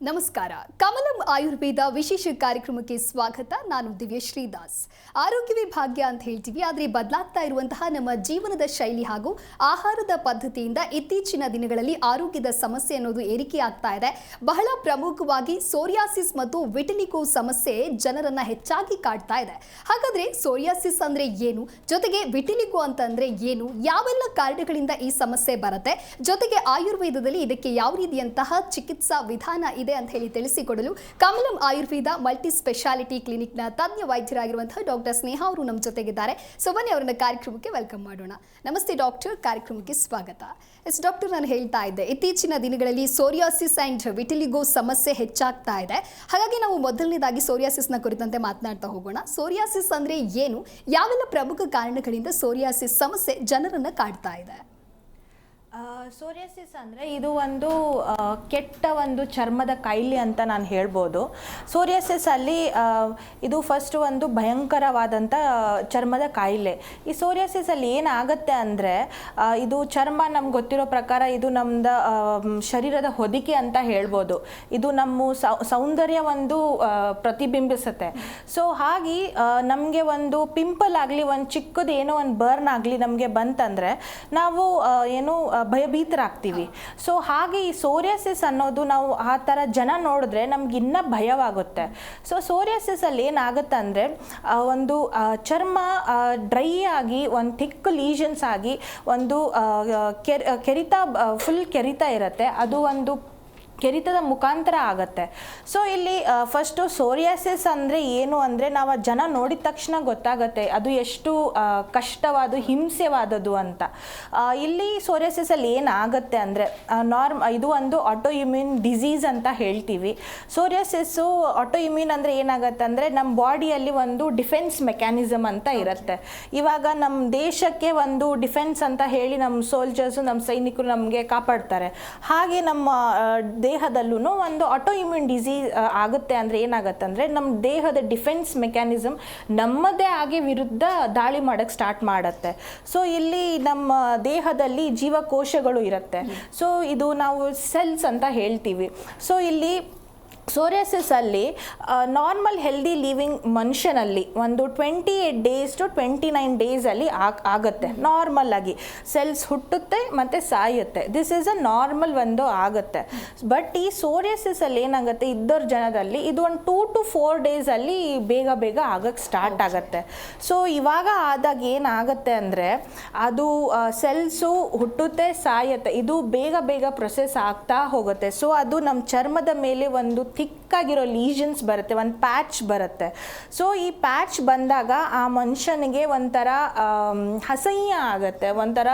ನಮಸ್ಕಾರ. ಕಮಲಂ ಆಯುರ್ವೇದ ವಿಶೇಷ ಕಾರ್ಯಕ್ರಮಕ್ಕೆ ಸ್ವಾಗತ. ನಾನು ದಿವ್ಯಶ್ರೀ ದಾಸ್. ಆರೋಗ್ಯವೇ ಭಾಗ್ಯ ಅಂತ ಹೇಳ್ತೀವಿ, ಆದರೆ ಬದಲಾಗ್ತಾ ಇರುವಂತಹ ನಮ್ಮ ಜೀವನದ ಶೈಲಿ ಹಾಗೂ ಆಹಾರದ ಪದ್ಧತಿಯಿಂದ ಇತ್ತೀಚಿನ ದಿನಗಳಲ್ಲಿ ಆರೋಗ್ಯದ ಸಮಸ್ಯೆ ಅನ್ನೋದು ಏರಿಕೆಯಾಗ್ತಾ ಇದೆ. ಬಹಳ ಪ್ರಮುಖವಾಗಿ ಸೋರಿಯಾಸಿಸ್ ಮತ್ತು ವಿಟಿಲಿಗೋ ಸಮಸ್ಯೆ ಜನರನ್ನ ಹೆಚ್ಚಾಗಿ ಕಾಡ್ತಾ ಇದೆ. ಹಾಗಾದ್ರೆ ಸೋರಿಯಾಸಿಸ್ ಅಂದ್ರೆ ಏನು, ಜೊತೆಗೆ ವಿಟಿಲಿಗೋ ಅಂತಂದ್ರೆ ಏನು, ಯಾವೆಲ್ಲ ಕಾರಣಗಳಿಂದ ಈ ಸಮಸ್ಯೆ ಬರುತ್ತೆ, ಜೊತೆಗೆ ಆಯುರ್ವೇದದಲ್ಲಿ ಇದಕ್ಕೆ ಯಾವ ರೀತಿಯಂತಹ ಚಿಕಿತ್ಸಾ ವಿಧಾನ ಇದೆ ಅಂತ ಹೇಳಿ ತಿಳಿಸಿಕೊಡಲು ಕಮಲಂ ಆಯುರ್ವೇದ ಮಲ್ಟಿ ಸ್ಪೆಷಾಲಿಟಿ ಕ್ಲಿನಿಕ್ನ ತಜ್ಞ ವೈದ್ಯರಾಗಿರುವಂತಹ ಡಾಕ್ಟರ್ ಸ್ನೇಹ ಅವರು ನಮ್ಮ ಜೊತೆಗಿದ್ದಾರೆ. ಸೊ ಬನ್ನಿ ಅವರನ್ನ ಕಾರ್ಯಕ್ರಮಕ್ಕೆ ವೆಲ್ಕಮ್ ಮಾಡೋಣ. ನಮಸ್ತೆ ಡಾಕ್ಟರ್, ಕಾರ್ಯಕ್ರಮಕ್ಕೆ ಸ್ವಾಗತ. ಡಾಕ್ಟರ್, ನಾನು ಹೇಳ್ತಾ ಇದ್ದೆ ಇತ್ತೀಚಿನ ದಿನಗಳಲ್ಲಿ ಸೋರಿಯಾಸಿಸ್ ಅಂಡ್ ವಿಟಿಲಿಗೋ ಸಮಸ್ಯೆ ಹೆಚ್ಚಾಗ್ತಾ ಇದೆ. ಹಾಗಾಗಿ ನಾವು ಮೊದಲನೇದಾಗಿ ಸೋರಿಯಾಸಿಸ್ನ ಕುರಿತಂತೆ ಮಾತನಾಡ್ತಾ ಹೋಗೋಣ. ಸೋರಿಯಾಸಿಸ್ ಅಂದ್ರೆ ಏನು, ಯಾವೆಲ್ಲ ಪ್ರಮುಖ ಕಾರಣಗಳಿಂದ ಸೋರಿಯಾಸಿಸ್ ಸಮಸ್ಯೆ ಜನರನ್ನ ಕಾಡ್ತಾ ಇದೆ? ಸೋರಿಯಾಸಿಸ್ ಅಂದರೆ ಇದು ಒಂದು ಕೆಟ್ಟ ಒಂದು ಚರ್ಮದ ಕಾಯಿಲೆ ಅಂತ ನಾನು ಹೇಳ್ಬೋದು. ಸೋರಿಯಾಸಿಸಲ್ಲಿ ಇದು ಫಸ್ಟ್ ಒಂದು ಭಯಂಕರವಾದಂಥ ಚರ್ಮದ ಕಾಯಿಲೆ. ಈ ಸೋರಿಯಾಸಿಸಲ್ಲಿ ಏನಾಗುತ್ತೆ ಅಂದರೆ ಇದು ಚರ್ಮ ನಮ್ಗೆ ಗೊತ್ತಿರೋ ಪ್ರಕಾರ ಇದು ನಮ್ಮದು ಶರೀರದ ಹೊದಿಕೆ ಅಂತ ಹೇಳ್ಬೋದು. ಇದು ನಮ್ಮ ಸೌಂದರ್ಯ ಒಂದು ಪ್ರತಿಬಿಂಬಿಸುತ್ತೆ. ಸೊ ಹಾಗೆ ನಮಗೆ ಒಂದು ಪಿಂಪಲ್ ಆಗಲಿ, ಒಂದು ಚಿಕ್ಕದು ಏನೋ ಒಂದು ಬರ್ನ್ ಆಗಲಿ ನಮಗೆ ಬಂತಂದರೆ ನಾವು ಏನು ಭಯಭೀತರಾಗ್ತೀವಿ. ಸೊ ಹಾಗೆ ಈ ಸೋರಿಯಾಸಿಸ್ ಅನ್ನೋದು ನಾವು ಆ ಥರ ಜನ ನೋಡಿದ್ರೆ ನಮ್ಗೆ ಇನ್ನೂ ಭಯವಾಗುತ್ತೆ. ಸೊ ಸೋರಿಯಾಸಿಸ್ ಅಲ್ಲಿ ಏನಾಗುತ್ತೆ ಅಂದರೆ ಒಂದು ಚರ್ಮ ಡ್ರೈ ಆಗಿ ಒಂದು ಥಿಕ್ ಲೀಷನ್ಸ್ ಆಗಿ ಒಂದು ಕೆರಿತಾ ಫುಲ್ ಕೆರಿತಾ ಇರುತ್ತೆ. ಅದು ಒಂದು ಕೆರಿತದ ಮುಖಾಂತರ ಆಗತ್ತೆ. ಸೊ ಇಲ್ಲಿ ಫಸ್ಟು ಸೋರಿಯಾಸಿಸ್ ಅಂದರೆ ಏನು ಅಂದರೆ ನಾವು ಜನ ನೋಡಿದ ತಕ್ಷಣ ಗೊತ್ತಾಗತ್ತೆ ಅದು ಎಷ್ಟು ಕಷ್ಟವಾದ ಹಿಂಸೆವಾದದ್ದು ಅಂತ. ಇಲ್ಲಿ ಸೋರಿಯಾಸಿಸಲ್ಲಿ ಏನಾಗುತ್ತೆ ಅಂದರೆ ಇದು ಒಂದು ಆಟೋ ಇಮ್ಯೂನ್ ಡಿಸೀಸ್ ಅಂತ ಹೇಳ್ತೀವಿ. ಸೋರಿಯಾಸಿಸ್ಸು ಆಟೋ ಇಮ್ಯೂನ್ ಅಂದರೆ ಏನಾಗುತ್ತೆ ಅಂದರೆ ನಮ್ಮ ಬಾಡಿಯಲ್ಲಿ ಒಂದು ಡಿಫೆನ್ಸ್ ಮೆಕ್ಯಾನಿಸಮ್ ಅಂತ ಇರುತ್ತೆ. ಇವಾಗ ನಮ್ಮ ದೇಶಕ್ಕೆ ಒಂದು ಡಿಫೆನ್ಸ್ ಅಂತ ಹೇಳಿ ನಮ್ಮ ಸೋಲ್ಜರ್ಸು, ನಮ್ಮ ಸೈನಿಕರು ನಮಗೆ ಕಾಪಾಡ್ತಾರೆ. ಹಾಗೆ ನಮ್ಮ ದೇಹದಲ್ಲೂ ಒಂದು ಆಟೋ ಇಮ್ಯೂನ್ ಡಿಸೀಸ್ ಆಗುತ್ತೆ ಅಂದರೆ ಏನಾಗುತ್ತೆ ಅಂದರೆ ನಮ್ಮ ದೇಹದ ಡಿಫೆನ್ಸ್ ಮೆಕ್ಯಾನಿಸಮ್ ನಮ್ಮದೇ ಆಗಿ ವಿರುದ್ಧ ದಾಳಿ ಮಾಡೋಕ್ಕೆ ಸ್ಟಾರ್ಟ್ ಮಾಡುತ್ತೆ. ಸೊ ಇಲ್ಲಿ ನಮ್ಮ ದೇಹದಲ್ಲಿ ಜೀವಕೋಶಗಳು ಇರುತ್ತೆ. ಸೊ ಇದು ನಾವು ಸೆಲ್ಸ್ ಅಂತ ಹೇಳ್ತೀವಿ. ಸೊ ಇಲ್ಲಿ ಸೋರಿಯಾಸಿಸಲ್ಲಿ ನಾರ್ಮಲ್ ಹೆಲ್ದಿ ಲಿವಿಂಗ್ ಮನುಷ್ಯನಲ್ಲಿ ಒಂದು 28 days to 29 days ಆಗುತ್ತೆ. ನಾರ್ಮಲ್ ಆಗಿ ಸೆಲ್ಸ್ ಹುಟ್ಟುತ್ತೆ ಮತ್ತು ಸಾಯುತ್ತೆ. ದಿಸ್ ಈಸ್ ಅ ನಾರ್ಮಲ್ ಒಂದು ಆಗುತ್ತೆ. ಬಟ್ ಈ ಸೋರಿಯಾಸಿಸಲ್ಲಿ ಏನಾಗುತ್ತೆ ಇದ್ದರ ಜನದಲ್ಲಿ ಇದು ಒಂದು 2 to 4 days ಬೇಗ ಬೇಗ ಆಗಕ್ಕೆ ಸ್ಟಾರ್ಟ್ ಆಗುತ್ತೆ. ಸೊ ಇವಾಗ ಆದಾಗ ಏನಾಗುತ್ತೆ ಅಂದರೆ ಅದು ಸೆಲ್ಸು ಹುಟ್ಟುತ್ತೆ, ಸಾಯುತ್ತೆ. ಇದು ಬೇಗ ಬೇಗ ಪ್ರೊಸೆಸ್ ಆಗ್ತಾ ಹೋಗುತ್ತೆ. ಸೊ ಅದು ನಮ್ಮ ಚರ್ಮದ ಮೇಲೆ ಒಂದು ಥಿಕ್ಕಾಗಿರೋ ಲೀಷನ್ಸ್ ಬರುತ್ತೆ, ಒಂದು ಪ್ಯಾಚ್ ಬರುತ್ತೆ. ಸೊ ಈ ಪ್ಯಾಚ್ ಬಂದಾಗ ಆ ಮನುಷ್ಯನಿಗೆ ಒಂಥರ ಅಸಹ್ಯ ಆಗುತ್ತೆ, ಒಂಥರ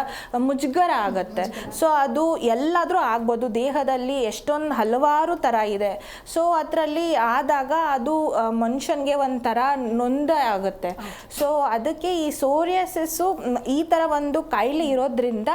ಮುಜುಗರ ಆಗುತ್ತೆ. ಸೊ ಅದು ಎಲ್ಲಾದರೂ ಆಗ್ಬೋದು. ದೇಹದಲ್ಲಿ ಎಷ್ಟೊಂದು ಹಲವಾರು ಥರ ಇದೆ. ಸೊ ಅದರಲ್ಲಿ ಆದಾಗ ಅದು ಮನುಷ್ಯನಿಗೆ ಒಂಥರ ನೊಂದ ಆಗುತ್ತೆ. ಸೊ ಅದಕ್ಕೆ ಈ ಸೋರಿಯಾಸಿಸ್ಸು ಈ ಥರ ಒಂದು ಕಾಯಿಲೆ ಇರೋದ್ರಿಂದ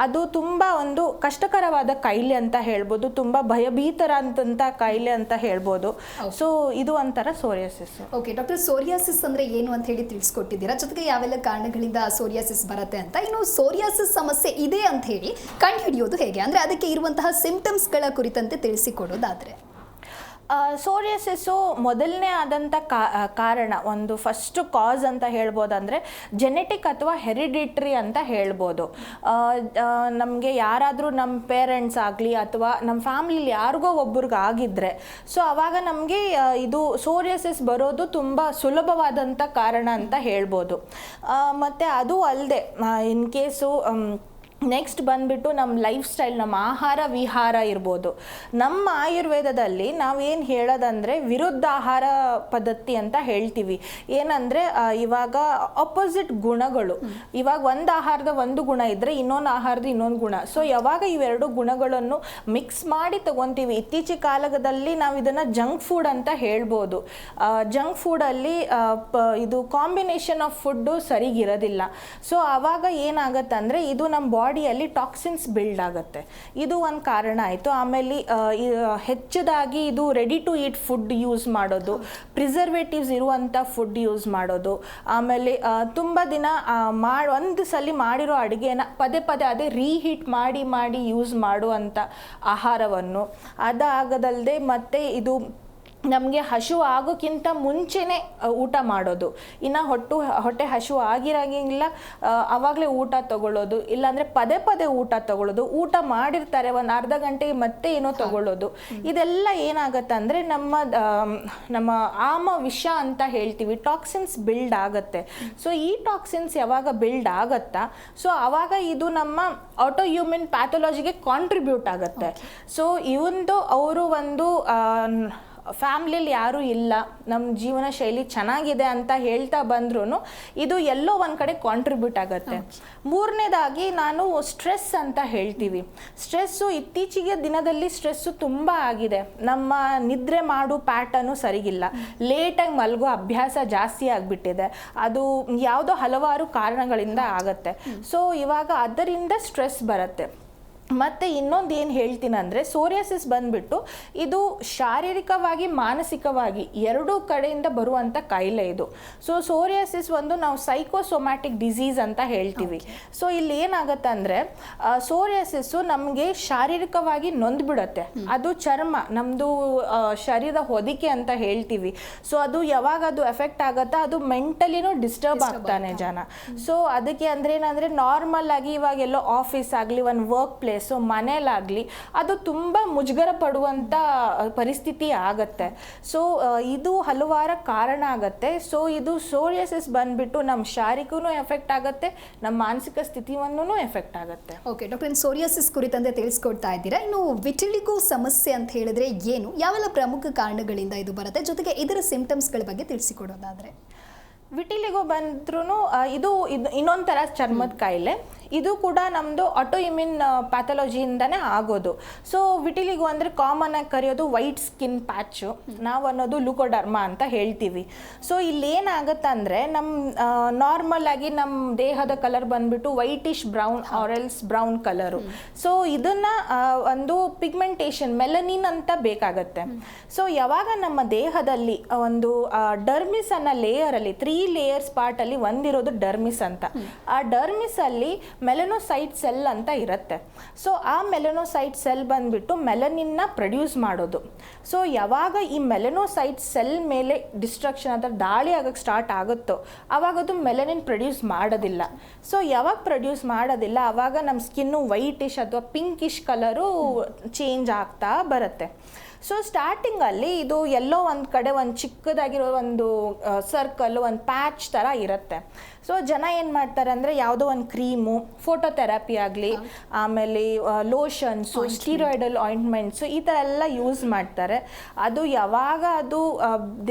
ಅದು ತುಂಬ ಒಂದು ಕಷ್ಟಕರವಾದ ಕಾಯಿಲೆ ಅಂತ ಹೇಳ್ಬೋದು, ತುಂಬ ಭಯಭೀತರಾದಂಥ ಕಾಯಿಲೆ ಅಂತ ಹೇಳ್ಬೋದು. ಸೊ ಇದು ಒಂಥರ ಸೋರಿಯಾಸಿಸ್. ಓಕೆ ಡಾಕ್ಟರ್, ಸೋರಿಯಾಸಿಸ್ ಅಂದ್ರೆ ಏನು ಅಂತ ಹೇಳಿ ತಿಳಿಸ್ಕೊಟ್ಟಿದ್ದೀರಾ, ಜೊತೆಗೆ ಯಾವೆಲ್ಲ ಕಾರಣಗಳಿಂದ ಸೋರಿಯಾಸಿಸ್ ಬರುತ್ತೆ ಅಂತ. ಇನ್ನು ಸೋರಿಯಾಸಿಸ್ ಸಮಸ್ಯೆ ಇದೆ ಅಂತ ಹೇಳಿ ಕಂಡುಹಿಡಿಯೋದು ಹೇಗೆ, ಅಂದ್ರೆ ಅದಕ್ಕೆ ಇರುವಂತಹ ಸಿಂಪ್ಟಮ್ಸ್ಗಳ ಕುರಿತಂತೆ ತಿಳಿಸಿಕೊಡೋದಾದ್ರೆ? ಸೋರಿಯಾಸಿಸ್ಸು ಮೊದಲನೇ ಆದಂಥ ಕಾರಣ, ಒಂದು ಫಸ್ಟ್ ಕಾಸ್ ಅಂತ ಹೇಳ್ಬೋದಂದರೆ ಜೆನೆಟಿಕ್ ಅಥವಾ ಹೆರಿಡಿಟ್ರಿ ಅಂತ ಹೇಳ್ಬೋದು. ನಮಗೆ ಯಾರಾದರೂ ನಮ್ಮ ಪೇರೆಂಟ್ಸ್ ಆಗಲಿ ಅಥವಾ ನಮ್ಮ ಫ್ಯಾಮಿಲಿಲಿ ಯಾರಿಗೋ ಒಬ್ರಿಗೆ ಆಗಿದ್ದರೆ ಸೊ ಆವಾಗ ನಮಗೆ ಇದು ಸೋರಿಯಾಸಿಸ್ ಬರೋದು ತುಂಬ ಸುಲಭವಾದಂಥ ಕಾರಣ ಅಂತ ಹೇಳ್ಬೋದು. ಮತ್ತು ಅದು ಅಲ್ಲದೆ ಇನ್ ಕೇಸು ನೆಕ್ಸ್ಟ್ ಬಂದುಬಿಟ್ಟು ನಮ್ಮ ಲೈಫ್ ಸ್ಟೈಲ್, ನಮ್ಮ ಆಹಾರ ವಿಹಾರ ಇರ್ಬೋದು. ನಮ್ಮ ಆಯುರ್ವೇದದಲ್ಲಿ ನಾವೇನು ಹೇಳೋದಂದರೆ ವಿರುದ್ಧ ಆಹಾರ ಪದ್ಧತಿ ಅಂತ ಹೇಳ್ತೀವಿ. ಏನಂದರೆ ಇವಾಗ ಆಪೋಸಿಟ್ ಗುಣಗಳು, ಇವಾಗ ಒಂದು ಆಹಾರದ ಒಂದು ಗುಣ ಇದ್ದರೆ ಇನ್ನೊಂದು ಆಹಾರದ ಇನ್ನೊಂದು ಗುಣ. ಸೊ ಯಾವಾಗ ಇವೆರಡು ಗುಣಗಳನ್ನು ಮಿಕ್ಸ್ ಮಾಡಿ ತಗೊತೀವಿ. ಇತ್ತೀಚಿನ ಕಾಲದಲ್ಲಿ ನಾವು ಇದನ್ನು ಜಂಕ್ ಫುಡ್ ಅಂತ ಹೇಳ್ಬೋದು. ಜಂಕ್ ಫುಡಲ್ಲಿ ಇದು ಕಾಂಬಿನೇಷನ್ ಆಫ್ ಫುಡ್ಡು ಸರಿಗಿರೋದಿಲ್ಲ. ಸೊ ಆವಾಗ ಏನಾಗುತ್ತೆ ಅಂದರೆ ಇದು ನಮ್ಮ ಬಾಡಿಯಲ್ಲಿ ಟಾಕ್ಸಿನ್ಸ್ ಬಿಲ್ಡ್ ಆಗುತ್ತೆ. ಇದು ಒಂದು ಕಾರಣ ಆಯಿತು. ಆಮೇಲೆ ಹೆಚ್ಚದಾಗಿ ಇದು ready to eat food use ಮಾಡೋದು, ಪ್ರಿಸರ್ವೇಟಿವ್ಸ್ ಇರುವಂಥ ಫುಡ್ ಯೂಸ್ ಮಾಡೋದು, ಆಮೇಲೆ ತುಂಬ ದಿನ ಒಂದು ಸಲ ಮಾಡಿರೋ ಅಡುಗೆನ ಪದೇ ಪದೇ ಅದೇ ರೀಹೀಟ್ ಮಾಡಿ ಮಾಡಿ ಯೂಸ್ ಮಾಡುವಂಥ ಆಹಾರವನ್ನು, ಅದಾಗದಲ್ಲದೆ ಮತ್ತು ಇದು ನಮಗೆ ಹಸಿವು ಆಗೋಕ್ಕಿಂತ ಮುಂಚೆನೇ ಊಟ ಮಾಡೋದು, ಇನ್ನು ಹೊಟ್ಟೆ ಹಸಿವು ಆಗಿರಂಗಿಲ್ಲ ಆವಾಗಲೇ ಊಟ ತಗೊಳ್ಳೋದು, ಇಲ್ಲಾಂದರೆ ಪದೇ ಪದೇ ಊಟ ತಗೊಳ್ಳೋದು, ಊಟ ಮಾಡಿರ್ತಾರೆ ಒಂದು ಅರ್ಧ ಗಂಟೆಗೆ ಮತ್ತೆ ಏನೋ ತಗೊಳ್ಳೋದು, ಇದೆಲ್ಲ ಏನಾಗುತ್ತೆ ಅಂದರೆ ನಮ್ಮ ಆಮ ವಿಷ ಅಂತ ಹೇಳ್ತೀವಿ, ಟಾಕ್ಸಿನ್ಸ್ ಬಿಲ್ಡ್ ಆಗುತ್ತೆ. ಸೊ ಈ ಟಾಕ್ಸಿನ್ಸ್ ಯಾವಾಗ ಬಿಲ್ಡ್ ಆಗುತ್ತಾ, ಸೊ ಆವಾಗ ಇದು ನಮ್ಮ ಆಟೋಇಮ್ಯೂನ್ ಪ್ಯಾಥಾಲಜಿಗೆ ಕಾಂಟ್ರಿಬ್ಯೂಟ್ ಆಗುತ್ತೆ. ಸೊ ಇವಂದು ಅವರು ಒಂದು ಫ್ಯಾಮ್ಲಿಲಿ ಯಾರೂ ಇಲ್ಲ, ನಮ್ಮ ಜೀವನ ಶೈಲಿ ಚೆನ್ನಾಗಿದೆ ಅಂತ ಹೇಳ್ತಾ ಬಂದ್ರೂ ಇದು ಎಲ್ಲೋ ಒಂದು ಕಡೆ ಕಾಂಟ್ರಿಬ್ಯೂಟ್ ಆಗುತ್ತೆ. ಮೂರನೇದಾಗಿ ನಾನು ಸ್ಟ್ರೆಸ್ ಅಂತ ಹೇಳ್ತೀವಿ. ಸ್ಟ್ರೆಸ್ಸು ಇತ್ತೀಚೆಗೆ ದಿನದಲ್ಲಿ ಸ್ಟ್ರೆಸ್ಸು ತುಂಬ ಆಗಿದೆ. ನಮ್ಮ ನಿದ್ರೆ ಮಾಡೋ ಪ್ಯಾಟರ್ನು ಸರಿಗಿಲ್ಲ, ಲೇಟಾಗಿ ಮಲಗೋ ಅಭ್ಯಾಸ ಜಾಸ್ತಿ ಆಗಿಬಿಟ್ಟಿದೆ. ಅದು ಯಾವುದೋ ಹಲವಾರು ಕಾರಣಗಳಿಂದ ಆಗುತ್ತೆ. ಸೊ ಇವಾಗ ಅದರಿಂದ ಸ್ಟ್ರೆಸ್ ಬರುತ್ತೆ. ಮತ್ತು ಇನ್ನೊಂದು ಏನು ಹೇಳ್ತೀನಿ ಅಂದರೆ, ಸೋರಿಯಾಸಿಸ್ ಬಂದುಬಿಟ್ಟು ಇದು ಶಾರೀರಿಕವಾಗಿ ಮಾನಸಿಕವಾಗಿ ಎರಡೂ ಕಡೆಯಿಂದ ಬರುವಂಥ ಕಾಯಿಲೆ ಇದು. ಸೊ ಸೋರಿಯಾಸಿಸ್ ಒಂದು ನಾವು ಸೈಕೋಸೊಮ್ಯಾಟಿಕ್ ಡಿಸೀಸ್ ಅಂತ ಹೇಳ್ತೀವಿ. ಸೊ ಇಲ್ಲಿ ಏನಾಗುತ್ತೆ ಅಂದರೆ, ಸೋರಿಯಾಸಿಸ್ಸು ನಮಗೆ ಶಾರೀರಿಕವಾಗಿ ನೊಂದ್ಬಿಡುತ್ತೆ. ಅದು ಚರ್ಮ ನಮ್ಮದು ಶರೀರದ ಹೊದಿಕೆ ಅಂತ ಹೇಳ್ತೀವಿ. ಸೊ ಅದು ಯಾವಾಗ ಅದು ಎಫೆಕ್ಟ್ ಆಗುತ್ತಾ, ಅದು ಮೆಂಟಲಿನೂ ಡಿಸ್ಟರ್ಬ್ ಆಗ್ತಾನೆ ಜನ. ಸೊ ಅದಕ್ಕೆ ಅಂದರೆ ಏನಂದರೆ, ನಾರ್ಮಲ್ ಆಗಿ ಇವಾಗ ಎಲ್ಲೋ ಆಫೀಸ್ ಆಗಲಿ, ಒಂದು ವರ್ಕ್ ಪ್ಲೇಸ್, ಸೊ ಮನೇಲಾಗಲಿ ಅದು ತುಂಬ ಮುಜುಗರ ಪಡುವಂಥ ಪರಿಸ್ಥಿತಿ ಆಗತ್ತೆ. ಸೊ ಇದು ಹಲವಾರು ಕಾರಣ ಆಗತ್ತೆ. ಸೊ ಇದು ಸೋರಿಯಾಸಿಸ್ ಬಂದ್ಬಿಟ್ಟು ನಮ್ಮ ಶಾರೀರಿಕನೂ ಎಫೆಕ್ಟ್ ಆಗುತ್ತೆ, ನಮ್ಮ ಮಾನಸಿಕ ಸ್ಥಿತಿಯನ್ನು ಎಫೆಕ್ಟ್ ಆಗುತ್ತೆ. ಓಕೆ ಡಾಕ್ಟರ್, ಇನ್ನು ಸೋರಿಯಾಸಿಸ್ ಕುರಿತಂತೆ ತಿಳಿಸ್ಕೊಡ್ತಾ ಇದ್ದೀರಾ. ಇನ್ನು ವಿಟಿಲಿಗೋ ಸಮಸ್ಯೆ ಅಂತ ಹೇಳಿದ್ರೆ ಏನು, ಯಾವೆಲ್ಲ ಪ್ರಮುಖ ಕಾರಣಗಳಿಂದ ಇದು ಬರುತ್ತೆ, ಜೊತೆಗೆ ಇದರ ಸಿಂಪ್ಟಮ್ಸ್ಗಳ ಬಗ್ಗೆ ತಿಳಿಸಿಕೊಡೋದಾದ್ರೆ? ವಿಟಿಲಿಗೋ ಬಂದ್ರೂ ಇದು ಇನ್ನೊಂದು ಥರ ಚರ್ಮದ ಕಾಯಿಲೆ. ಇದು ಕೂಡ ನಮ್ಮದು ಆಟೋಇಮ್ಯೂನ್ ಪ್ಯಾಥಾಲಜಿಯಿಂದನೇ ಆಗೋದು. ಸೊ ವಿಟಿಲಿಗೋ ಅಂದರೆ ಕಾಮನ್ ಆಗಿ ಕರೆಯೋದು ವೈಟ್ ಸ್ಕಿನ್ ಪ್ಯಾಚು, ನಾವು ಅನ್ನೋದು ಲುಕೋಡರ್ಮಾ ಅಂತ ಹೇಳ್ತೀವಿ. ಸೊ ಇಲ್ಲೇನಾಗುತ್ತೆ ಅಂದರೆ, ನಮ್ಮ ನಾರ್ಮಲ್ ಆಗಿ ನಮ್ಮ ದೇಹದ ಕಲರ್ ಬಂದ್ಬಿಟ್ಟು whitish brown ಆರೆಲ್ಸ್ brown colour. So ಇದನ್ನು ಒಂದು ಪಿಗ್ಮೆಂಟೇಷನ್ ಮೆಲನಿನ್ ಅಂತ ಬೇಕಾಗತ್ತೆ. ಸೊ ಯಾವಾಗ ನಮ್ಮ ದೇಹದಲ್ಲಿ ಒಂದು ಡರ್ಮಿಸ್ ಅನ್ನೋ ಲೇಯರಲ್ಲಿ 3 ಲೇಯರ್ಸ್ ಪಾರ್ಟಲ್ಲಿ ಒಂದಿರೋದು ಡರ್ಮಿಸ್ ಅಂತ, ಆ ಡರ್ಮಿಸಲ್ಲಿ ಮೆಲನೋಸೈಟ್ ಸೆಲ್ ಅಂತ ಇರುತ್ತೆ. ಸೊ ಆ ಮೆಲನೋಸೈಟ್ ಸೆಲ್ ಬಂದ್ಬಿಟ್ಟು ಮೆಲನಿನ್ನ ಪ್ರೊಡ್ಯೂಸ್ ಮಾಡೋದು. ಸೊ ಯಾವಾಗ ಈ ಮೆಲನೋಸೈಟ್ ಸೆಲ್ ಮೇಲೆ ಡಿಸ್ಟ್ರಕ್ಷನ್ ಅಥವಾ ದಾಳಿ ಆಗಕ್ಕೆ ಸ್ಟಾರ್ಟ್ ಆಗುತ್ತೋ ಆವಾಗ ಅದು ಮೆಲನಿನ್ ಪ್ರೊಡ್ಯೂಸ್ ಮಾಡೋದಿಲ್ಲ. ಸೊ ಯಾವಾಗ ಪ್ರೊಡ್ಯೂಸ್ ಮಾಡೋದಿಲ್ಲ ಆವಾಗ ನಮ್ಮ ಸ್ಕಿನ್ನು ವೈಟಿಶ್ ಅಥವಾ ಪಿಂಕಿಶ್ ಕಲರು ಚೇಂಜ್ ಆಗ್ತಾ ಬರುತ್ತೆ. ಸೊ ಸ್ಟಾರ್ಟಿಂಗಲ್ಲಿ ಇದು ಎಲ್ಲೋ ಒಂದು ಕಡೆ ಒಂದು ಚಿಕ್ಕದಾಗಿರೋ ಒಂದು ಸರ್ಕಲ್, ಒಂದು ಪ್ಯಾಚ್ ಥರ ಇರುತ್ತೆ. ಸೊ ಜನ ಏನು ಮಾಡ್ತಾರೆ ಅಂದರೆ, ಯಾವುದೋ ಒಂದು ಕ್ರೀಮು, ಫೋಟೋಥೆರಪಿ ಆಗಲಿ, ಆಮೇಲೆ ಲೋಷನ್ಸು, ಸ್ಟೀರಾಯ್ಡಲ್ ಆಯಿಂಟ್ಮೆಂಟ್ಸು ಈ ಥರ ಎಲ್ಲ ಯೂಸ್ ಮಾಡ್ತಾರೆ. ಅದು ಯಾವಾಗ ಅದು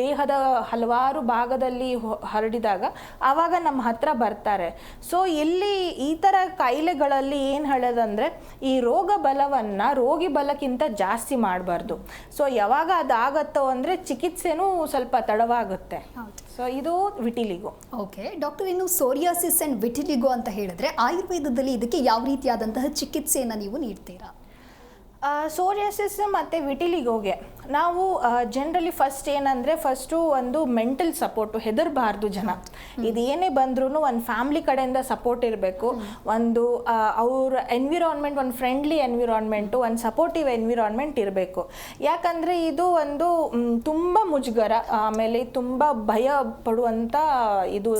ದೇಹದ ಹಲವಾರು ಭಾಗದಲ್ಲಿ ಹರಡಿದಾಗ ಆವಾಗ ನಮ್ಮ ಹತ್ರ ಬರ್ತಾರೆ. ಸೊ ಇಲ್ಲಿ ಈ ಥರ ಕಾಯಿಲೆಗಳಲ್ಲಿ ಏನು ಹೇಳೋದಂದರೆ, ಈ ರೋಗ ಬಲವನ್ನು ರೋಗಿ ಬಲಕ್ಕಿಂತ ಜಾಸ್ತಿ ಮಾಡಬಾರ್ದು. ಸೊ ಯಾವಾಗ ಅದಾಗತ್ತೋ ಅಂದರೆ ಚಿಕಿತ್ಸೆನೂ ಸ್ವಲ್ಪ ತಡವಾಗುತ್ತೆ. ಸೊ ಇದು ವಿಟಿಲಿಗೋ. ಓಕೆ ಡಾಕ್ಟರ್, ಇನ್ನು ಸೋರಿಯಾಸಿಸ್ ಅಂಡ್ ವಿಟಿಲಿಗೋ ಅಂತ ಹೇಳಿದ್ರೆ ಆಯುರ್ವೇದದಲ್ಲಿ ಇದಕ್ಕೆ ಯಾವ ರೀತಿಯಾದಂತಹ ಚಿಕಿತ್ಸೆಯನ್ನು ನೀವು ನೀಡ್ತೀರಾ? ಸೋರಿಯಾಸಿಸ್ ಮತ್ತು ವಿಟಿಲಿಗೋಗೆ ನಾವು ಜನರಲಿ ಫಸ್ಟು ಒಂದು ಮೆಂಟಲ್ ಸಪೋರ್ಟು, ಹೆದರಬಾರ್ದು ಜನ. ಇದು ಏನೇ ಬಂದ್ರೂ ಒಂದು ಫ್ಯಾಮ್ಲಿ ಕಡೆಯಿಂದ ಸಪೋರ್ಟ್ ಇರಬೇಕು, ಒಂದು ಅವ್ರ ಎನ್ವಿರಾನ್ಮೆಂಟ್, ಒಂದು ಫ್ರೆಂಡ್ಲಿ ಎನ್ವಿರಾನ್ಮೆಂಟು, ಒಂದು ಸಪೋರ್ಟಿವ್ ಎನ್ವಿರಾನ್ಮೆಂಟ್ ಇರಬೇಕು. ಯಾಕಂದರೆ ಇದು ಒಂದು ತುಂಬ ಮುಜುಗರ, ಆಮೇಲೆ ತುಂಬ ಭಯ ಪಡುವಂಥ ಇದು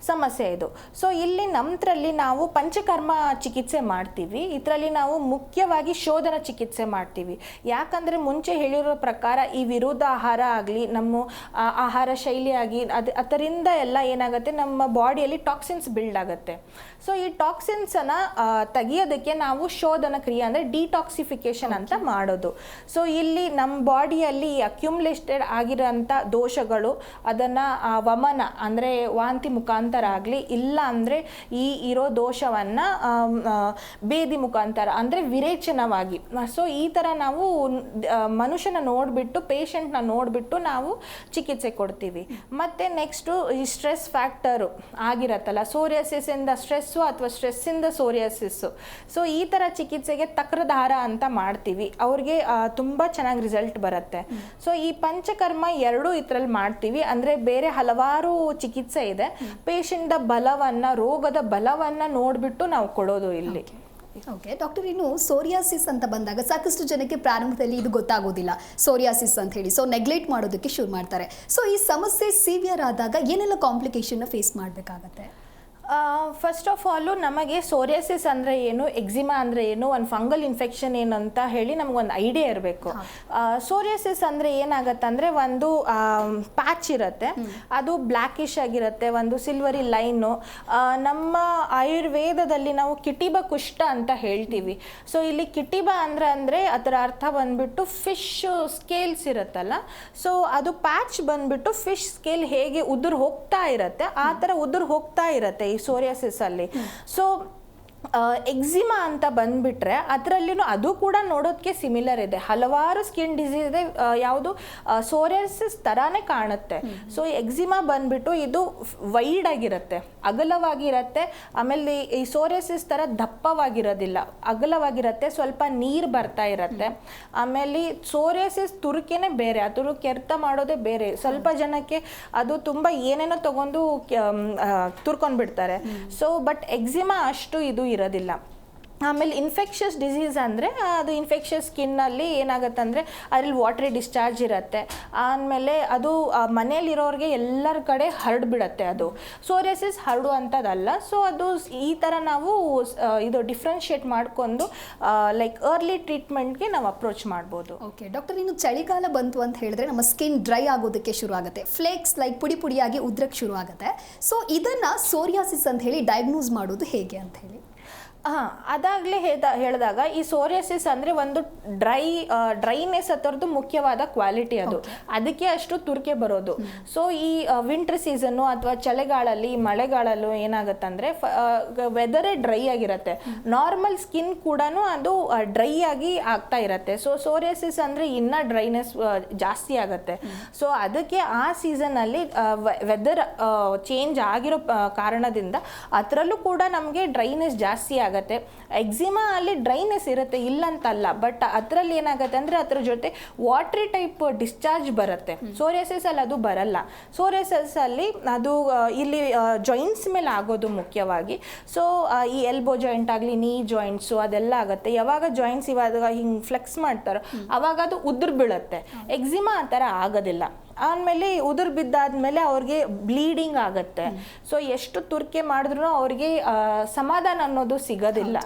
ಸಮಸ್ಯೆ ಇದು. ಸೊ ಇಲ್ಲಿ ನಮ್ಮದ್ರಲ್ಲಿ ನಾವು ಪಂಚಕರ್ಮ ಚಿಕಿತ್ಸೆ ಮಾಡ್ತೀವಿ. ಇದರಲ್ಲಿ ನಾವು ಮುಖ್ಯವಾಗಿ ಶೋಧನ ಚಿಕಿತ್ಸೆ ಮಾಡ್ತೀವಿ. ಯಾಕಂದರೆ ಮುಂಚೆ ಹೇಳಿರೋ ಪ್ರಕಾರ ಈ ವಿರೋಧ ಆಹಾರ ಆಗಲಿ, ನಮ್ಮ ಆಹಾರ ಶೈಲಿ ಆಗಿ ಅದರಿಂದ ಎಲ್ಲ ಏನಾಗುತ್ತೆ, ನಮ್ಮ ಬಾಡಿಯಲ್ಲಿ ಟಾಕ್ಸಿನ್ಸ್ ಬಿಲ್ಡ್ ಆಗುತ್ತೆ. ಸೊ ಈ ಟಾಕ್ಸಿನ್ಸನ್ನು ತೆಗಿಯೋದಕ್ಕೆ ನಾವು ಶೋಧನ ಕ್ರಿಯೆ ಅಂದರೆ ಡಿಟಾಕ್ಸಿಫಿಕೇಷನ್ ಅಂತ ಮಾಡೋದು. ಸೊ ಇಲ್ಲಿ ನಮ್ಮ ಬಾಡಿಯಲ್ಲಿ ಅಕ್ಯುಮುಲೇಟೆಡ್ ಆಗಿರೋಂಥ ದೋಷಗಳು ಅದನ್ನು ವಮನ ಅಂದರೆ ವಾಂತಿ ಮುಖಾಂತರ ಆಗಲಿ, ಇಲ್ಲ ಅಂದರೆ ಈ ಇರೋ ದೋಷವನ್ನು ಬೇದಿ ಮುಖಾಂತರ ಅಂದರೆ ವಿರೇಚನವಾಗಿ ಆಗಿ. ಸೊ ಈ ಥರ ನಾವು ಮನುಷ್ಯನ ನೋಡಿಬಿಟ್ಟು ಪೇಷಂಟ್ನ ನೋಡಿಬಿಟ್ಟು ನಾವು ಚಿಕಿತ್ಸೆ ಕೊಡ್ತೀವಿ. ಮತ್ತು ನೆಕ್ಸ್ಟು ಈ ಸ್ಟ್ರೆಸ್ ಫ್ಯಾಕ್ಟರು ಆಗಿರತ್ತಲ್ಲ, ಸೋರಿಯಾಸಿಸಿಂದ ಸ್ಟ್ರೆಸ್ಸು ಅಥವಾ ಸ್ಟ್ರೆಸ್ಸಿಂದ ಸೋರಿಯಾಸಿಸ್ಸು. ಸೊ ಈ ಥರ ಚಿಕಿತ್ಸೆಗೆ ತಕ್ರಧಾರ ಅಂತ ಮಾಡ್ತೀವಿ, ಅವ್ರಿಗೆ ತುಂಬ ಚೆನ್ನಾಗಿ ರಿಸಲ್ಟ್ ಬರುತ್ತೆ. ಸೊ ಈ ಪಂಚಕರ್ಮ ಎರಡೂ ಇದರಲ್ಲಿ ಮಾಡ್ತೀವಿ. ಅಂದರೆ ಬೇರೆ ಹಲವಾರು ಚಿಕಿತ್ಸೆ ಇದೆ, ಪೇಷಂಟ್ದ ಬಲವನ್ನು, ರೋಗದ ಬಲವನ್ನು ನೋಡಿಬಿಟ್ಟು ನಾವು ಕೊಡೋದು ಇಲ್ಲಿ. ಓಕೆ ಡಾಕ್ಟರ್, ಇನ್ನು ಸೋರಿಯಾಸಿಸ್ ಅಂತ ಬಂದಾಗ ಸಾಕಷ್ಟು ಜನಕ್ಕೆ ಪ್ರಾರಂಭದಲ್ಲಿ ಇದು ಗೊತ್ತಾಗೋದಿಲ್ಲ, ಸೋರಿಯಾಸಿಸ್ ಅಂತ ಹೇಳಿ. ಸೊ ನೆಗ್ಲೆಕ್ಟ್ ಮಾಡೋದಕ್ಕೆ ಶುರು ಮಾಡ್ತಾರೆ. ಸೊ ಈ ಸಮಸ್ಯೆ ಸಿವಿಯರ್ ಆದಾಗ ಏನೆಲ್ಲ ಕಾಂಪ್ಲಿಕೇಶನ್ನ ಫೇಸ್ ಮಾಡಬೇಕಾಗತ್ತೆ? ಫಸ್ಟ್ ಆಫ್ ಆಲು ನಮಗೆ ಸೋರಿಯಾಸಿಸ್ ಅಂದರೆ ಏನು, ಎಕ್ಸಿಮಾ ಅಂದರೆ ಏನು, ಒಂದು ಫಂಗಲ್ ಇನ್ಫೆಕ್ಷನ್ ಏನು ಅಂತ ಹೇಳಿ ನಮಗೊಂದು ಐಡಿಯಾ ಇರಬೇಕು. ಸೋರಿಯಾಸಿಸ್ ಅಂದರೆ ಏನಾಗುತ್ತೆ ಅಂದರೆ ಒಂದು ಪ್ಯಾಚ್ ಇರುತ್ತೆ, ಅದು ಬ್ಲ್ಯಾಕಿಶ್ ಆಗಿರುತ್ತೆ, ಒಂದು ಸಿಲ್ವರಿ ಲೈನು. ನಮ್ಮ ಆಯುರ್ವೇದದಲ್ಲಿ ನಾವು ಕಿಟಿಬ ಕುಷ್ಠ ಅಂತ ಹೇಳ್ತೀವಿ. ಸೊ ಇಲ್ಲಿ ಕಿಟಿಬ ಅಂದರೆ ಅದರ ಅರ್ಥ ಬಂದ್ಬಿಟ್ಟು ಫಿಶ್ ಸ್ಕೇಲ್ಸ್ ಇರುತ್ತಲ್ಲ, ಸೊ ಅದು ಪ್ಯಾಚ್ ಬಂದ್ಬಿಟ್ಟು ಫಿಶ್ ಸ್ಕೇಲ್ ಹೇಗೆ ಉದುರು ಹೋಗ್ತಾ ಇರುತ್ತೆ ಆ ಥರ ಉದುರು ಹೋಗ್ತಾ ಇರುತ್ತೆ ಈ ಸೋರಿಯಾಸಿಸ್ ಅಲ್ಲಿ. ಸೊ ಎಕ್ಸಿಮಾ ಅಂತ ಬಂದ್ಬಿಟ್ರೆ ಅದರಲ್ಲಿನೂ ಅದು ಕೂಡ ನೋಡೋದಕ್ಕೆ ಸಿಮಿಲರ್ ಇದೆ, ಹಲವಾರು ಸ್ಕಿನ್ ಡಿಸೀಸ್ ಇದೆ, ಯಾವುದು ಸೋರಿಯಾಸಿಸ್ ಥರಾನೇ ಕಾಣುತ್ತೆ. ಸೊ ಎಕ್ಸಿಮಾ ಬಂದ್ಬಿಟ್ಟು ಇದು ವೈಡ್ ಆಗಿರುತ್ತೆ, ಅಗಲವಾಗಿರುತ್ತೆ. ಆಮೇಲೆ ಈ ಸೋರಿಯಾಸಿಸ್ ಥರ ದಪ್ಪವಾಗಿರೋದಿಲ್ಲ, ಅಗಲವಾಗಿರುತ್ತೆ, ಸ್ವಲ್ಪ ನೀರು ಬರ್ತಾ ಇರುತ್ತೆ. ಆಮೇಲೆ ಸೋರಿಯಾಸಿಸ್ ತುರುಕೇನೆ ಬೇರೆ, ಆ ತುರುಕು ಕೆರೆತ ಮಾಡೋದೇ ಬೇರೆ. ಸ್ವಲ್ಪ ಜನಕ್ಕೆ ಅದು ತುಂಬ ಏನೇನೋ ತಗೊಂಡು ತುರ್ಕೊಂಡು ಬಿಡ್ತಾರೆ. ಸೊ ಬಟ್ ಎಕ್ಸಿಮಾ ಅಷ್ಟು ಇದು ಇರೋದಿಲ್ಲ. ಆಮೇಲೆ ಇನ್ಫೆಕ್ಷಸ್ ಡಿಸೀಸ್ ಅಂದರೆ ಅದು ಇನ್ಫೆಕ್ಷಸ್ ಸ್ಕಿನ್ನಲ್ಲಿ ಏನಾಗುತ್ತೆ ಅಂದರೆ ಅದ್ರಲ್ಲಿ ವಾಟ್ರಿ ಡಿಸ್ಚಾರ್ಜ್ ಇರುತ್ತೆ. ಆಮೇಲೆ ಅದು ಮನೆಯಲ್ಲಿರೋರಿಗೆ ಎಲ್ಲರ ಕಡೆ ಹರಡ್ಬಿಡತ್ತೆ. ಅದು ಸೋರಿಯಾಸಿಸ್ ಹರಡುವಂಥದ್ದಲ್ಲ. ಸೊ ಅದು ಈ ಥರ ನಾವು ಇದು ಡಿಫ್ರೆನ್ಷಿಯೇಟ್ ಮಾಡಿಕೊಂಡು ಲೈಕ್ ಅರ್ಲಿ ಟ್ರೀಟ್ಮೆಂಟ್ಗೆ ನಾವು ಅಪ್ರೋಚ್ ಮಾಡ್ಬೋದು. ಓಕೆ ಡಾಕ್ಟರ್, ಇನ್ನು ಚಳಿಗಾಲ ಬಂತು ಅಂತ ಹೇಳಿದ್ರೆ ನಮ್ಮ ಸ್ಕಿನ್ ಡ್ರೈ ಆಗೋದಕ್ಕೆ ಶುರು ಆಗುತ್ತೆ, ಫ್ಲೇಕ್ಸ್ ಲೈಕ್ ಪುಡಿ ಪುಡಿಯಾಗಿ ಉದ್ರಕ್ಕೆ ಶುರು ಆಗುತ್ತೆ. ಸೊ ಇದನ್ನು ಸೋರಿಯಾಸಿಸ್ ಅಂತ ಹೇಳಿ ಡಯಾಗ್ನೋಸ್ ಮಾಡೋದು ಹೇಗೆ ಅಂತ ಹೇಳಿ? ಅದಾಗಲೇ ಹೇಳಿದಾಗ ಈ ಸೋರಿಯಾಸಿಸ್ ಅಂದರೆ ಒಂದು ಡ್ರೈನೆಸ್ ಅದರದ್ದು ಮುಖ್ಯವಾದ ಕ್ವಾಲಿಟಿ, ಅದು ಅದಕ್ಕೆ ಅಷ್ಟು ತುರ್ಕೆ ಬರೋದು. ಸೊ ಈ ವಿಂಟರ್ ಸೀಸನ್ನು ಅಥವಾ ಚಳಿಗಾಲಲ್ಲಿ, ಮಳೆಗಾಲಲ್ಲೂ ಏನಾಗುತ್ತೆ ಅಂದರೆ ವೆದರೇ ಡ್ರೈ ಆಗಿರುತ್ತೆ, ನಾರ್ಮಲ್ ಸ್ಕಿನ್ ಕೂಡ ಅದು ಡ್ರೈ ಆಗಿ ಆಗ್ತಾ ಇರುತ್ತೆ. ಸೊ ಸೋರಿಯಾಸಿಸ್ ಅಂದರೆ ಇನ್ನೂ ಡ್ರೈನೆಸ್ ಜಾಸ್ತಿ ಆಗುತ್ತೆ. ಸೊ ಅದಕ್ಕೆ ಆ ಸೀಸನಲ್ಲಿ ವೆದರ್ ಚೇಂಜ್ ಆಗಿರೋ ಕಾರಣದಿಂದ ಅದರಲ್ಲೂ ಕೂಡ ನಮಗೆ ಡ್ರೈನೆಸ್ ಜಾಸ್ತಿ ಆಗುತ್ತೆ. ಎಕ್ಸಿಮಾ ಅಲ್ಲಿ ಡ್ರೈನೆಸ್ ಇರುತ್ತೆ, ಇಲ್ಲಂತಲ್ಲ, ಬಟ್ ಅದರಲ್ಲಿ ಏನಾಗುತ್ತೆ ಅಂದರೆ ಅದ್ರ ಜೊತೆ ವಾಟ್ರಿ ಟೈಪ್ ಡಿಸ್ಚಾರ್ಜ್ ಬರುತ್ತೆ. ಸೋರಿಯಾಸಿಸ್ ಅಲ್ಲಿ ಅದು ಬರಲ್ಲ. ಸೋರಿಯಾಸಿಸ್ ಅಲ್ಲಿ ಅದು ಇಲ್ಲಿ ಜಾಯಿಂಟ್ಸ್ ಮೇಲೆ ಆಗೋದು ಮುಖ್ಯವಾಗಿ. ಸೊ ಈ ಎಲ್ಬೋ ಜಾಯಿಂಟ್ ಆಗಲಿ, ನೀ ಜಾಯಿಂಟ್ಸು ಅದೆಲ್ಲ ಆಗುತ್ತೆ. ಯಾವಾಗ ಜಾಯಿಂಟ್ಸ್ ಇವಾಗ ಹಿಂಗೆ ಫ್ಲೆಕ್ಸ್ ಮಾಡ್ತಾರೋ ಅವಾಗ ಅದು ಉದುರು ಬೀಳುತ್ತೆ. ಎಕ್ಸಿಮಾ ಆ ಥರ ಆಗೋದಿಲ್ಲ. ಆಮೇಲೆ ಉದುರು ಬಿದ್ದಾದ್ಮೇಲೆ ಅವ್ರಿಗೆ ಬ್ಲೀಡಿಂಗ್ ಆಗುತ್ತೆ. ಸೊ ಎಷ್ಟು ತುರ್ಕೆ ಮಾಡಿದ್ರು ಅವ್ರಿಗೆ ಸಮಾಧಾನ ಅನ್ನೋದು ಸಿಗೋದಿಲ್ಲ.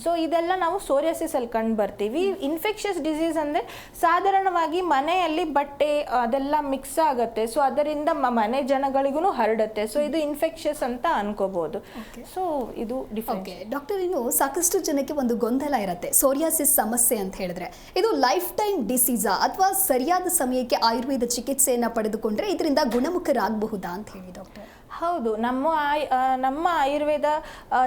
ಸೊ ಇದೆಲ್ಲ ನಾವು ಸೋರಿಯಾಸಿಸ್ ಅಲ್ಲಿ ಕಂಡು ಬರ್ತೀವಿ. ಇನ್ಫೆಕ್ಷಸ್ ಡಿಸೀಸ್ ಅಂದರೆ ಸಾಧಾರಣವಾಗಿ ಮನೆಯಲ್ಲಿ ಬಟ್ಟೆ ಅದೆಲ್ಲ ಮಿಕ್ಸ್ ಆಗುತ್ತೆ. ಸೊ ಅದರಿಂದ ಮನೆ ಜನಗಳಿಗೂ ಹರಡುತ್ತೆ. ಸೊ ಇದು ಇನ್ಫೆಕ್ಷಸ್ ಅಂತ ಅನ್ಕೋಬಹುದು. ಸೊ ಇದು ಡಿಫರೆಂಟ್. ಡಾಕ್ಟರ್, ಇನ್ನು ಸಾಕಷ್ಟು ಜನಕ್ಕೆ ಒಂದು ಗೊಂದಲ ಇರುತ್ತೆ, ಸೋರಿಯಾಸಿಸ್ ಸಮಸ್ಯೆ ಅಂತ ಹೇಳಿದ್ರೆ ಇದು ಲೈಫ್ ಟೈಮ್ ಡಿಸೀಸಾ ಅಥವಾ ಸರಿಯಾದ ಸಮಯಕ್ಕೆ ಆಯುರ್ವೇದ ಚಿಕಿತ್ಸೆ ಪಡೆದುಕೊಂಡ್ರೆ ಇದರಿಂದ ಗುಣಮುಖರಾಗಬಹುದಾ ಅಂತ ಹೇಳಿ ಡಾಕ್ಟರ್? ಹೌದು, ನಮ್ಮ ಆಯುರ್ವೇದ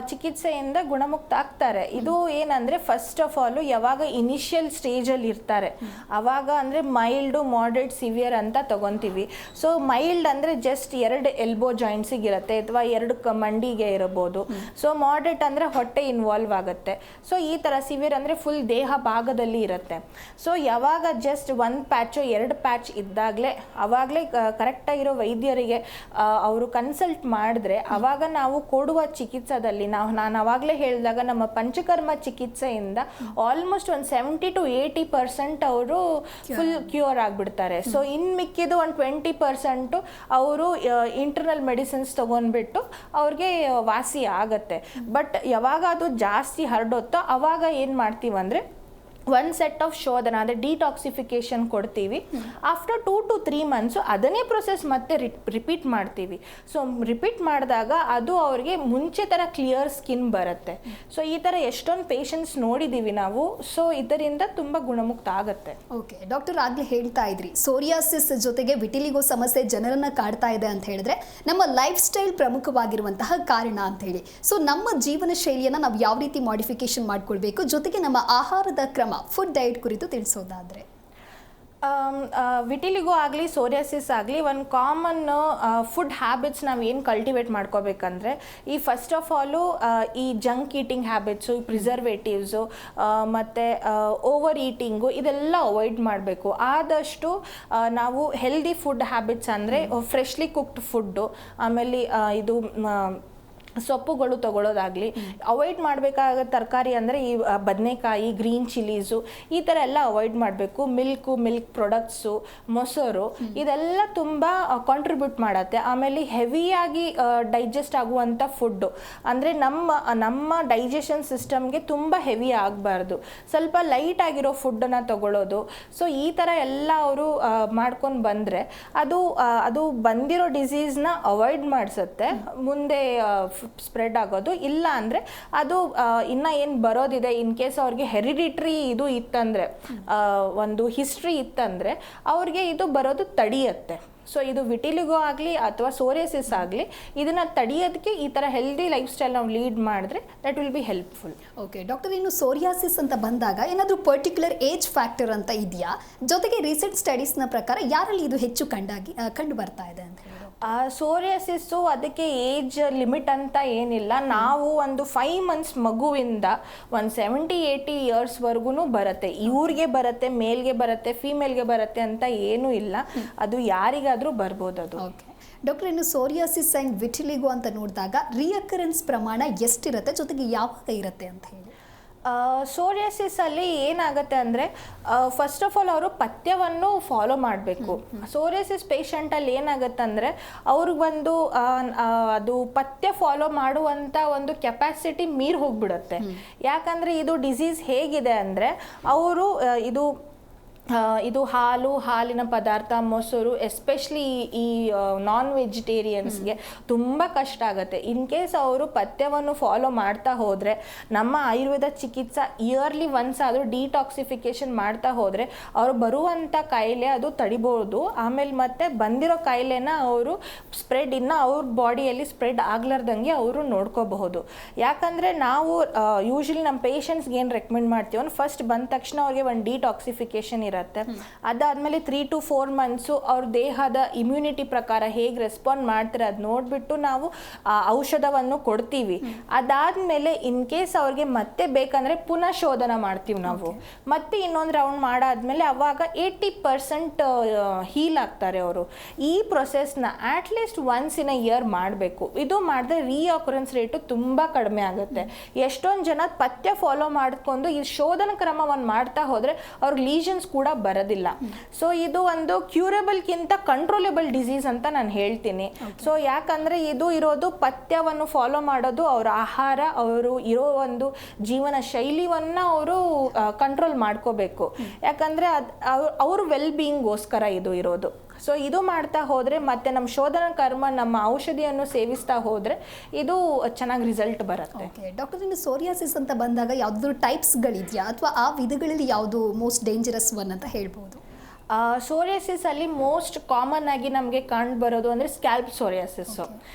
ಚಿಕಿತ್ಸೆಯಿಂದ ಗುಣಮುಕ್ತ ಆಗ್ತಾರೆ. ಇದು ಏನಂದರೆ ಫಸ್ಟ್ ಆಫ್ ಆಲು ಯಾವಾಗ ಇನಿಷಿಯಲ್ ಸ್ಟೇಜಲ್ಲಿ ಇರ್ತಾರೆ ಆವಾಗ ಅಂದರೆ ಮೈಲ್ಡು, ಮಾಡ್ರೇಟ್, ಸಿವಿಯರ್ ಅಂತ ತಗೊತೀವಿ. ಸೊ ಮೈಲ್ಡ್ ಅಂದರೆ ಜಸ್ಟ್ 2 ಎಲ್ಬೋ ಜಾಯಿಂಟ್ಸಿಗೆ ಇರುತ್ತೆ ಅಥವಾ 2 ಮಂಡಿಗೆ ಇರಬಹುದು. ಸೊ ಮಾಡ್ರೇಟ್ ಅಂದರೆ ಹೊಟ್ಟೆ ಇನ್ವಾಲ್ವ್ ಆಗುತ್ತೆ. ಸೊ ಈ ಥರ ಸಿವಿಯರ್ ಅಂದರೆ ಫುಲ್ ದೇಹ ಭಾಗದಲ್ಲಿ ಇರುತ್ತೆ. ಸೊ ಯಾವಾಗ ಜಸ್ಟ್ 1 ಪ್ಯಾಚು 2 ಪ್ಯಾಚ್ ಇದ್ದಾಗಲೇ ಆವಾಗಲೇ ಕರೆಕ್ಟಾಗಿರೋ ವೈದ್ಯರಿಗೆ ಅವರು ಕನ್ಸಲ್ಟ್ ಮಾಡಿದ್ರೆ ಅವಾಗ ನಾವು ಕೊಡುವ ಚಿಕಿತ್ಸದಲ್ಲಿ ನಾನು ಅವಾಗಲೇ ಹೇಳಿದಾಗ ನಮ್ಮ ಪಂಚಕರ್ಮ ಚಿಕಿತ್ಸೆಯಿಂದ ಆಲ್ಮೋಸ್ಟ್ ಒಂದು 70 to 80% ಅವರು ಫುಲ್ ಕ್ಯೂರ್ ಆಗಿಬಿಡ್ತಾರೆ. ಸೊ ಇನ್ನು ಮಿಕ್ಕಿದ್ದು ಒಂದು 20% ಅವರು ಇಂಟರ್ನಲ್ ಮೆಡಿಸಿನ್ಸ್ ತೊಗೊಂಡ್ಬಿಟ್ಟು ಅವ್ರಿಗೆ ವಾಸಿ ಆಗತ್ತೆ. ಬಟ್ ಯಾವಾಗ ಅದು ಜಾಸ್ತಿ ಹರಡುತ್ತೋ ಅವಾಗ ಏನು ಮಾಡ್ತೀವಂದರೆ ಒಂದು ಸೆಟ್ ಆಫ್ ಶೋಧನ ಅಂದರೆ ಡಿಟಾಕ್ಸಿಫಿಕೇಶನ್ ಕೊಡ್ತೀವಿ. ಆಫ್ಟರ್ 2 to 3 months ಅದನ್ನೇ ಪ್ರೊಸೆಸ್ ಮತ್ತೆ ರಿಪೀಟ್ ಮಾಡ್ತೀವಿ. ಸೊ ರಿಪೀಟ್ ಮಾಡಿದಾಗ ಅದು ಅವ್ರಿಗೆ ಮುಂಚೆ ಥರ ಕ್ಲಿಯರ್ ಸ್ಕಿನ್ ಬರುತ್ತೆ. ಸೊ ಈ ಥರ ಎಷ್ಟೊಂದು ಪೇಷಂಟ್ಸ್ ನೋಡಿದ್ದೀವಿ ನಾವು. ಸೊ ಇದರಿಂದ ತುಂಬ ಗುಣಮುಕ್ತ ಆಗುತ್ತೆ. ಓಕೆ ಡಾಕ್ಟರ್, ಆಗಲೇ ಹೇಳ್ತಾ ಇದ್ರಿ ಸೋರಿಯಾಸಿಸ್ ಜೊತೆಗೆ ವಿಟಿಲಿಗೋ ಸಮಸ್ಯೆ ಜನರನ್ನ ಕಾಡ್ತಾ ಇದೆ ಅಂತ ಹೇಳಿದ್ರೆ ನಮ್ಮ ಲೈಫ್ ಸ್ಟೈಲ್ ಪ್ರಮುಖವಾಗಿರುವಂತಹ ಕಾರಣ ಅಂತ ಹೇಳಿ. ಸೊ ನಮ್ಮ ಜೀವನ ಶೈಲಿಯನ್ನು ನಾವು ಯಾವ ರೀತಿ ಮಾಡಿಫಿಕೇಶನ್ ಮಾಡ್ಕೊಳ್ಬೇಕು, ಜೊತೆಗೆ ನಮ್ಮ ಆಹಾರದ ಕ್ರಮ ಫುಡ್ ಡಯಟ್ ಕುರಿತು ತಿಳಿಸೋದಾದ್ರೆ? ವಿಟಿಲಿಗೋ ಆಗಲಿ ಸೋರಿಯಾಸಿಸ್ ಆಗಲಿ ಒಂದು ಕಾಮನ್ ಫುಡ್ ಹ್ಯಾಬಿಟ್ಸ್ ನಾವು ಏನು ಕಲ್ಟಿವೇಟ್ ಮಾಡ್ಕೋಬೇಕಂದ್ರೆ, ಈ ಫಸ್ಟ್ ಆಫ್ ಆಲು ಈ ಜಂಕ್ ಈಟಿಂಗ್ ಹ್ಯಾಬಿಟ್ಸು, ಪ್ರಿಸರ್ವೇಟಿವ್ಸು ಮತ್ತು ಓವರ್ ಈಟಿಂಗು ಇದೆಲ್ಲ ಅವಾಯ್ಡ್ ಮಾಡಬೇಕು. ಆದಷ್ಟು ನಾವು ಹೆಲ್ದಿ ಫುಡ್ ಹ್ಯಾಬಿಟ್ಸ್ ಅಂದರೆ ಫ್ರೆಶ್ಲಿ ಕುಕ್ಡ್ ಫುಡ್ಡು, ಆಮೇಲೆ ಇದು ಸೊಪ್ಪುಗಳು ತಗೊಳ್ಳೋದಾಗಲಿ, ಅವಾಯ್ಡ್ ಮಾಡಬೇಕಾದ ತರಕಾರಿ ಅಂದರೆ ಈ ಬದನೆಕಾಯಿ, ಗ್ರೀನ್ ಚಿಲ್ಲೀಸು ಈ ಥರ ಎಲ್ಲ ಅವಾಯ್ಡ್ ಮಾಡಬೇಕು. ಮಿಲ್ಕ್ ಪ್ರಾಡಕ್ಟ್ಸು, ಮೊಸರು ಇದೆಲ್ಲ ತುಂಬ ಕಾಂಟ್ರಿಬ್ಯೂಟ್ ಮಾಡುತ್ತೆ. ಆಮೇಲೆ ಹೆವಿಯಾಗಿ ಡೈಜೆಸ್ಟ್ ಆಗುವಂಥ ಫುಡ್ಡು ಅಂದರೆ ನಮ್ಮ ಡೈಜೆಷನ್ ಸಿಸ್ಟಮ್ಗೆ ತುಂಬ ಹೆವಿ ಆಗಬಾರ್ದು, ಸ್ವಲ್ಪ ಲೈಟ್ ಆಗಿರೋ ಫುಡ್ಡನ್ನು ತಗೊಳ್ಳೋದು. ಸೊ ಈ ಥರ ಎಲ್ಲ ಅವರು ಮಾಡ್ಕೊಂಡು ಬಂದರೆ ಅದು ಬಂದಿರೋ ಡಿಸೀಸ್ನ ಅವಾಯ್ಡ್ ಮಾಡಿಸುತ್ತೆ, ಮುಂದೆ ಸ್ಪ್ರೆಡ್ ಆಗೋದು. ಇಲ್ಲ ಅಂದರೆ ಅದು ಇನ್ನು ಏನು ಬರೋದಿದೆ, ಇನ್ ಕೇಸ್ ಅವ್ರಿಗೆ ಹೆರಿಡಿಟ್ರಿ ಇದು ಇತ್ತಂದರೆ, ಒಂದು ಹಿಸ್ಟ್ರಿ ಇತ್ತಂದರೆ ಅವ್ರಿಗೆ ಇದು ಬರೋದು ತಡೆಯುತ್ತೆ. ಸೊ ಇದು ವಿಟಿಲಿಗೋ ಆಗಲಿ ಅಥವಾ ಸೋರಿಯಾಸಿಸ್ ಆಗಲಿ, ಇದನ್ನು ತಡೆಯೋದಕ್ಕೆ ಈ ಥರ ಹೆಲ್ದಿ ಲೈಫ್ ಸ್ಟೈಲ್ ನಾವು ಲೀಡ್ ಮಾಡಿದ್ರೆ that will be helpful. Okay doctor, ಇನ್ನು ಸೋರಿಯಾಸಿಸ್ ಅಂತ ಬಂದಾಗ ಏನಾದರೂ ಪರ್ಟಿಕ್ಯುಲರ್ ಏಜ್ ಫ್ಯಾಕ್ಟರ್ ಅಂತ ಇದೆಯಾ? ಜೊತೆಗೆ ರೀಸೆಂಟ್ ಸ್ಟಡೀಸ್ನ ಪ್ರಕಾರ ಯಾರಲ್ಲಿ ಇದು ಹೆಚ್ಚು ಕಂಡು ಬರ್ತಾ ಇದೆ ಅಂತ ಹೇಳಿ? ಸೋರಿಯಾಸಿಸ್ಸು ಅದಕ್ಕೆ ಏಜ್ ಲಿಮಿಟ್ ಅಂತ ಏನಿಲ್ಲ. ನಾವು ಒಂದು 5 months ಮಗುವಿಂದ ಒಂದು 70-80 yearsವರೆಗೂ ಬರುತ್ತೆ. ಇವ್ರಿಗೆ ಬರುತ್ತೆ, ಮೇಲ್ಗೆ ಬರುತ್ತೆ, ಫೀಮೇಲ್ಗೆ ಬರುತ್ತೆ ಅಂತ ಏನೂ ಇಲ್ಲ, ಅದು ಯಾರಿಗಾದರೂ ಬರ್ಬೋದು ಅದು. ಓಕೆ ಡಾಕ್ಟರ್, ಇನ್ನು ಸೋರಿಯಾಸಿಸ್ ಆ್ಯಂಡ್ ವಿಟಿಲಿಗೋ ಅಂತ ನೋಡಿದಾಗ ರಿಯಕರೆನ್ಸ್ ಪ್ರಮಾಣ ಎಷ್ಟಿರುತ್ತೆ, ಜೊತೆಗೆ ಯಾವಾಗ ಇರುತ್ತೆ ಅಂತ ಹೇಳಿ? ಸೋರಿಯಾಸಿಸಲ್ಲಿ ಏನಾಗುತ್ತೆ ಅಂದರೆ, ಫಸ್ಟ್ ಆಫ್ ಆಲ್ ಅವರು ಪಥ್ಯವನ್ನು ಫಾಲೋ ಮಾಡಬೇಕು. ಸೋರಿಯಾಸಿಸ್ ಪೇಷಂಟಲ್ಲಿ ಏನಾಗುತ್ತೆ ಅಂದರೆ ಅವ್ರಿಗೊಂದು ಅದು ಪಥ್ಯ ಫಾಲೋ ಮಾಡುವಂಥ ಒಂದು ಕೆಪಾಸಿಟಿ ಮೀರಿ ಹೋಗ್ಬಿಡುತ್ತೆ. ಯಾಕಂದರೆ ಇದು ಡಿಸೀಸ್ ಹೇಗಿದೆ ಅಂದರೆ, ಅವರು ಇದು ಹಾಲಿನ ಪದಾರ್ಥ, ಮೊಸರು, ಎಸ್ಪೆಷಲಿ ಈ ನಾನ್ ವೆಜಿಟೇರಿಯನ್ಸ್ಗೆ ತುಂಬ ಕಷ್ಟ ಆಗುತ್ತೆ. ಇನ್ ಕೇಸ್ ಅವರು ಪಥ್ಯವನ್ನು ಫಾಲೋ ಮಾಡ್ತಾ ಹೋದರೆ, ನಮ್ಮ ಆಯುರ್ವೇದ ಚಿಕಿತ್ಸಾ ಇಯರ್ಲಿ ಒನ್ಸ್ ಆದರೂ ಡಿಟಾಕ್ಸಿಫಿಕೇಷನ್ ಮಾಡ್ತಾ ಹೋದರೆ ಅವರು ಬರುವಂಥ ಕಾಯಿಲೆ ಅದು ತಡಿಬೋದು. ಆಮೇಲೆ ಮತ್ತೆ ಬಂದಿರೋ ಕಾಯಿಲೆನ ಅವರು ಸ್ಪ್ರೆಡ್ ಅವ್ರ ಬಾಡಿಯಲ್ಲಿ ಸ್ಪ್ರೆಡ್ ಆಗ್ಲಾರ್ದಂಗೆ ಅವರು ನೋಡ್ಕೋಬಹುದು. ಯಾಕಂದರೆ ನಾವು ಯೂಶ್ವಲಿ ನಮ್ಮ ಪೇಷಂಟ್ಸ್ಗೆ ಏನು ರೆಕಮೆಂಡ್ ಮಾಡ್ತೀವಿ ಅಂದ್ರೆ, ಫಸ್ಟ್ ಬಂದ ತಕ್ಷಣ ಅವ್ರಿಗೆ ಒಂದು ಡಿಟಾಕ್ಸಿಫಿಕೇಷನ್ ಇರುತ್ತೆ. ಅದಾದ್ಮೇಲೆ 3 to 4 months ಅವ್ರ ದೇಹದ ಇಮ್ಯುನಿಟಿ ಪ್ರಕಾರ ಹೇಗೆ ರೆಸ್ಪಾಂಡ್ ಮಾಡ್ತಾರೆ ಅದು ನೋಡಿಬಿಟ್ಟು ನಾವು ಔಷಧವನ್ನು ಕೊಡ್ತೀವಿ. ಅದಾದ್ಮೇಲೆ ಇನ್ ಕೇಸ್ ಅವ್ರಿಗೆ ಮತ್ತೆ ಬೇಕಂದ್ರೆ ಪುನಃ ಶೋಧನ ಮಾಡ್ತೀವಿ ನಾವು. ಮತ್ತೆ ಇನ್ನೊಂದು ರೌಂಡ್ ಮಾಡಾದ್ಮೇಲೆ ಅವಾಗ 80% ಹೀಲ್ ಆಗ್ತಾರೆ ಅವರು. ಈ ಪ್ರೊಸೆಸ್ನ at least once in a year ಮಾಡಬೇಕು. ಇದು ಮಾಡಿದ್ರೆ ರೀಅಕರೆನ್ಸ್ ರೇಟು ತುಂಬ ಕಡಿಮೆ ಆಗುತ್ತೆ. ಎಷ್ಟೊಂದು ಜನ ಪಥ್ಯ ಫಾಲೋ ಮಾಡ್ಕೊಂಡು ಈ ಶೋಧನ ಕ್ರಮವನ್ನು ಮಾಡ್ತಾ ಹೋದರೆ ಅವ್ರಿಗೆ ಲೀಷನ್ಸ್ ಕೂಡ ಬರೋದಿಲ್ಲ. ಸೊ ಇದು ಒಂದು ಕ್ಯೂರಬಲ್ಗಿಂತ ಕಂಟ್ರೋಲೇಬಲ್ ಡಿಸೀಸ್ ಅಂತ ನಾನು ಹೇಳ್ತೀನಿ. ಸೊ ಯಾಕಂದ್ರೆ ಇದು ಇರೋದು ಪಥ್ಯವನ್ನು ಫಾಲೋ ಮಾಡೋದು, ಅವರ ಆಹಾರ, ಅವರು ಇರೋ ಒಂದು ಜೀವನ ಶೈಲಿವನ್ನ ಅವರು ಕಂಟ್ರೋಲ್ ಮಾಡ್ಕೋಬೇಕು. ಯಾಕಂದ್ರೆ ಅವ್ರ ವೆಲ್ ಬೀಯಿಂಗ್ಗೋಸ್ಕರ ಇದು ಇರೋದು. ಸೊ ಇದು ಮಾಡ್ತಾ ಹೋದರೆ, ಮತ್ತೆ ನಮ್ಮ ಶೋಧನ ಕರ್ಮ, ನಮ್ಮ ಔಷಧಿಯನ್ನು ಸೇವಿಸ್ತಾ ಹೋದರೆ ಇದು ಚೆನ್ನಾಗಿ ರಿಸಲ್ಟ್ ಬರುತ್ತೆ. ಓಕೆ ಡಾಕ್ಟರ್, ಇನ್ನು ಸೋರಿಯಾಸಿಸ್ ಅಂತ ಬಂದಾಗ ಯಾವುದಾದ್ರೂ ಟೈಪ್ಸ್ಗಳಿದೆಯಾ, ಅಥವಾ ಆ ವಿಧಗಳಲ್ಲಿ ಯಾವುದು ಮೋಸ್ಟ್ ಡೇಂಜರಸ್ ಒನ್ ಅಂತ ಹೇಳ್ಬೋದು? ಸೋರಿಯಾಸಿಸಲ್ಲಿ ಮೋಸ್ಟ್ ಕಾಮನ್ ಆಗಿ ನಮಗೆ ಕಂಡು ಬರೋದು ಅಂದರೆ scalp psoriasis.